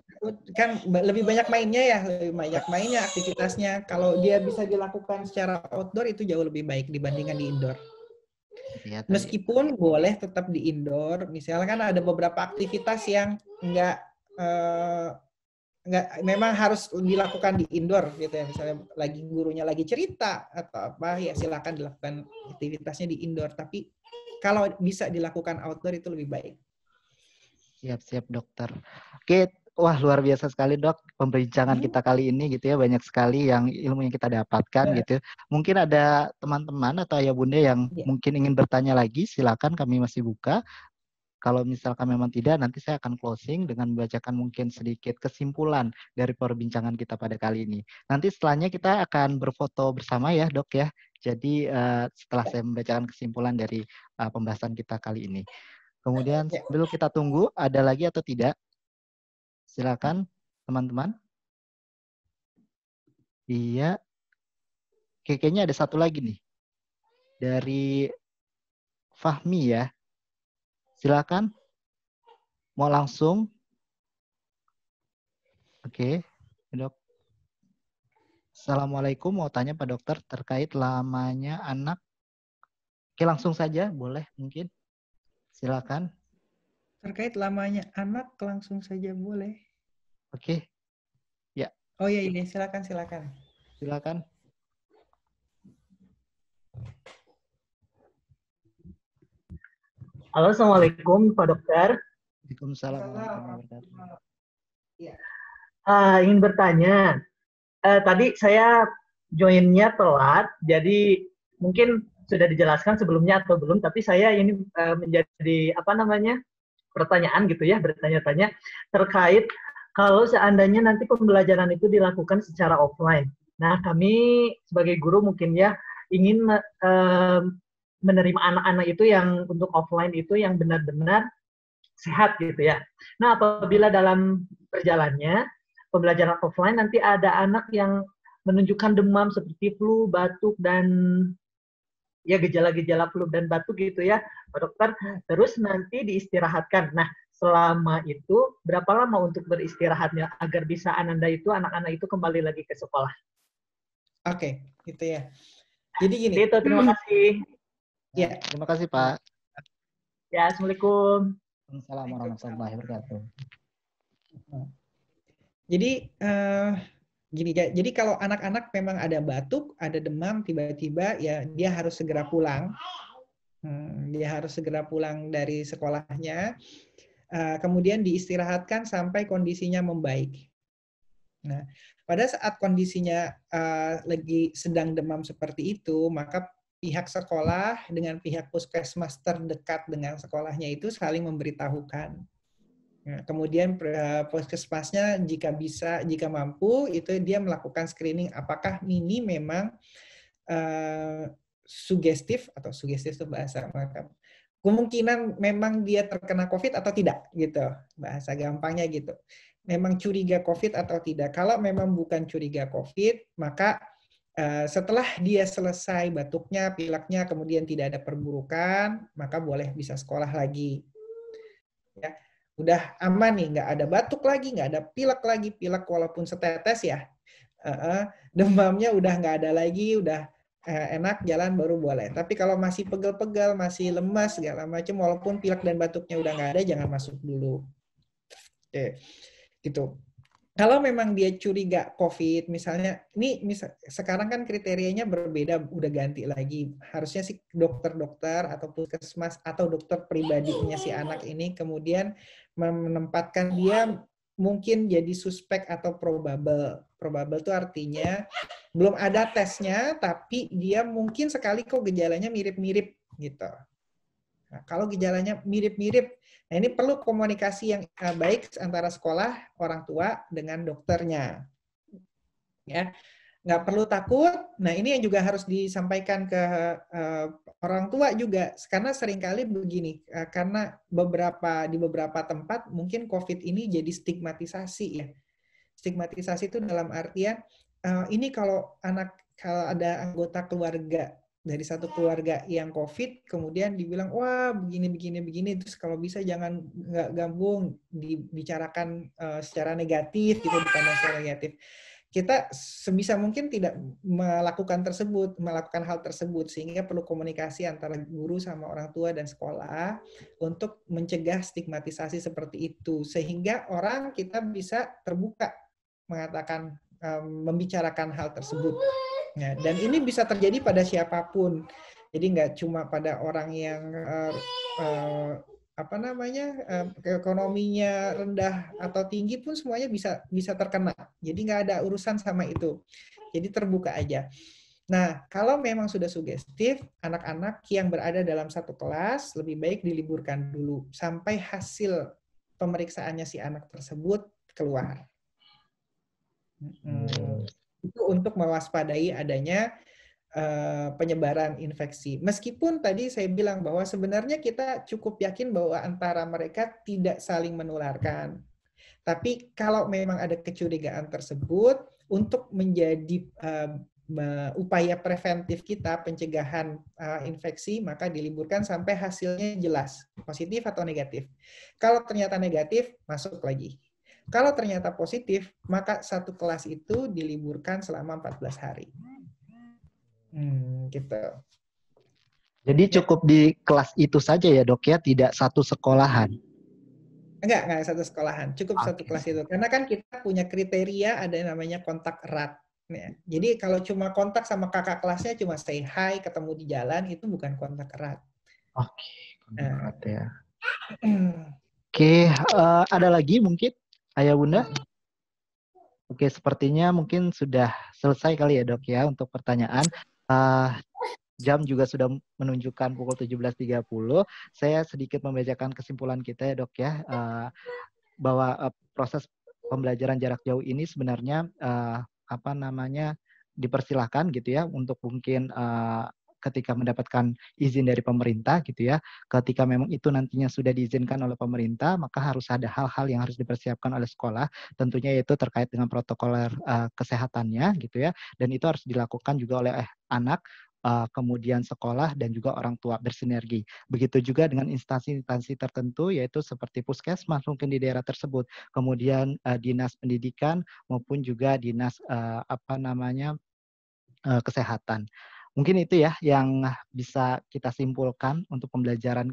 kan lebih banyak mainnya ya, lebih banyak mainnya, aktivitasnya. Kalau dia bisa dilakukan secara outdoor itu jauh lebih baik dibandingkan di indoor. Ya, meskipun boleh tetap di indoor, misalnya kan ada beberapa aktivitas yang nggak memang harus dilakukan di indoor gitu ya, misalnya gurunya lagi cerita atau apa ya silakan dilakukan aktivitasnya di indoor, tapi kalau bisa dilakukan outdoor itu lebih baik. Siap dokter. Oke, wah luar biasa sekali Dok pembicaraan kita kali ini gitu ya, banyak sekali yang ilmu yang kita dapatkan gitu. Mungkin ada teman-teman atau ayah bunda yang mungkin ingin bertanya lagi, silakan kami masih buka. Kalau misalkan memang tidak, nanti saya akan closing dengan membacakan mungkin sedikit kesimpulan dari perbincangan kita pada kali ini. Nanti setelahnya kita akan berfoto bersama ya, Dok ya. Jadi setelah saya membacakan kesimpulan dari pembahasan kita kali ini. Kemudian sambil kita tunggu, ada lagi atau tidak? Silakan teman-teman. Iya. Kayaknya ada satu lagi nih. Dari Fahmi ya. Silakan. Mau langsung? Oke, Dok. Assalamualaikum, mau tanya Pak Dokter terkait lamanya anak. Oke, langsung saja, boleh mungkin. Silakan. Terkait lamanya anak, langsung saja boleh. Oke. Ya. Oh iya, ini silakan. Silakan. Halo, Assalamualaikum Pak Dokter. Waalaikumsalam warahmatullahi wabarakatuh. Ingin bertanya, tadi saya joinnya telat, jadi mungkin sudah dijelaskan sebelumnya atau belum, tapi saya ini menjadi pertanyaan gitu ya, bertanya-tanya terkait kalau seandainya nanti pembelajaran itu dilakukan secara offline. Nah, kami sebagai guru mungkin ya ingin menerima anak-anak itu yang untuk offline itu yang benar-benar sehat gitu ya. Nah, apabila dalam perjalannya pembelajaran offline nanti ada anak yang menunjukkan demam seperti flu, batuk, dan ya gejala-gejala flu dan batuk gitu ya, Pak Dokter. Terus nanti diistirahatkan. Nah, selama itu berapa lama untuk beristirahatnya agar bisa anak-anak itu kembali lagi ke sekolah? Oke, gitu ya. Jadi gini. Itu, terima kasih. Ya, terima kasih Pak. Ya, Assalamualaikum. Assalamualaikum warahmatullahi wabarakatuh. Jadi gini, jadi kalau anak-anak memang ada batuk, ada demam, tiba-tiba ya dia harus segera pulang. Dia harus segera pulang dari sekolahnya. Kemudian diistirahatkan sampai kondisinya membaik. Nah, pada saat kondisinya lagi sedang demam seperti itu, maka pihak sekolah dengan pihak puskesmas terdekat dengan sekolahnya itu saling memberitahukan. Nah, kemudian puskesmasnya jika mampu, itu dia melakukan screening apakah ini memang sugestif itu bahasa maka kemungkinan memang dia terkena COVID atau tidak gitu, bahasa gampangnya gitu. Memang curiga COVID atau tidak. Kalau memang bukan curiga COVID, maka setelah dia selesai batuknya, pileknya, kemudian tidak ada perburukan, maka boleh bisa sekolah lagi. Ya, udah aman nih, nggak ada batuk lagi, nggak ada pilek walaupun setetes ya. Demamnya udah nggak ada lagi, udah enak jalan baru boleh. Tapi kalau masih pegel-pegel, masih lemas segala macam, walaupun pilek dan batuknya udah nggak ada, jangan masuk dulu. Oke, gitu. Kalau memang dia curiga COVID, misalnya, sekarang kan kriterianya berbeda, udah ganti lagi. Harusnya sih dokter-dokter atau puskesmas atau dokter pribadinya si anak ini kemudian menempatkan dia mungkin jadi suspek atau probable. Probable itu artinya belum ada tesnya, tapi dia mungkin sekali kok gejalanya mirip-mirip gitu. Nah, kalau gejalanya mirip-mirip, nah ini perlu komunikasi yang baik antara sekolah, orang tua, dengan dokternya. Ya, nggak perlu takut. Nah, ini yang juga harus disampaikan ke orang tua juga, karena seringkali begini, karena di beberapa tempat mungkin COVID ini jadi stigmatisasi ya. Stigmatisasi itu dalam artian ini kalau ada anggota keluarga dari satu keluarga yang COVID, kemudian dibilang, wah begini, terus kalau bisa jangan nggak gabung, dibicarakan secara negatif, gitu, dipandang secara negatif. Kita sebisa mungkin tidak melakukan hal tersebut, sehingga perlu komunikasi antara guru sama orang tua dan sekolah untuk mencegah stigmatisasi seperti itu, sehingga orang kita bisa terbuka mengatakan, membicarakan hal tersebut. Nah, dan ini bisa terjadi pada siapapun. Jadi nggak cuma pada orang yang ekonominya rendah atau tinggi pun semuanya bisa terkena. Jadi nggak ada urusan sama itu. Jadi terbuka aja. Nah, kalau memang sudah sugestif, anak-anak yang berada dalam satu kelas lebih baik diliburkan dulu sampai hasil pemeriksaannya si anak tersebut keluar. Itu untuk mewaspadai adanya penyebaran infeksi. Meskipun tadi saya bilang bahwa sebenarnya kita cukup yakin bahwa antara mereka tidak saling menularkan. Tapi kalau memang ada kecurigaan tersebut, untuk menjadi upaya preventif kita, pencegahan infeksi, maka diliburkan sampai hasilnya jelas, positif atau negatif. Kalau ternyata negatif, masuk lagi. Kalau ternyata positif, maka satu kelas itu diliburkan selama 14 hari. Gitu. Jadi cukup di kelas itu saja ya dok ya, tidak satu sekolahan. Enggak satu sekolahan, cukup satu kelas itu. Karena kan kita punya kriteria ada yang namanya kontak erat. Ya. Jadi kalau cuma kontak sama kakak kelasnya cuma say hi, ketemu di jalan, itu bukan kontak erat. Oke, kontak erat ya. Oke, ada lagi mungkin Ayah Bunda? Oke, sepertinya mungkin sudah selesai kali ya dok ya untuk pertanyaan. Jam juga sudah menunjukkan pukul 17.30. Saya sedikit membacakan kesimpulan kita ya dok ya, bahwa proses pembelajaran jarak jauh ini sebenarnya dipersilahkan gitu ya untuk mungkin ketika mendapatkan izin dari pemerintah gitu ya. Ketika memang itu nantinya sudah diizinkan oleh pemerintah, maka harus ada hal-hal yang harus dipersiapkan oleh sekolah, tentunya yaitu terkait dengan protokoler kesehatannya gitu ya. Dan itu harus dilakukan juga oleh anak, kemudian sekolah dan juga orang tua bersinergi. Begitu juga dengan instansi-instansi tertentu yaitu seperti puskesmas mungkin di daerah tersebut, kemudian dinas pendidikan maupun juga dinas kesehatan. Mungkin itu ya yang bisa kita simpulkan untuk pembelajaran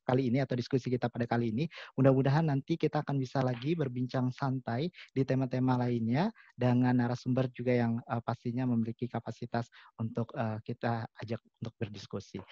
kali ini atau diskusi kita pada kali ini. Mudah-mudahan nanti kita akan bisa lagi berbincang santai di tema-tema lainnya dengan narasumber juga yang pastinya memiliki kapasitas untuk kita ajak untuk berdiskusi.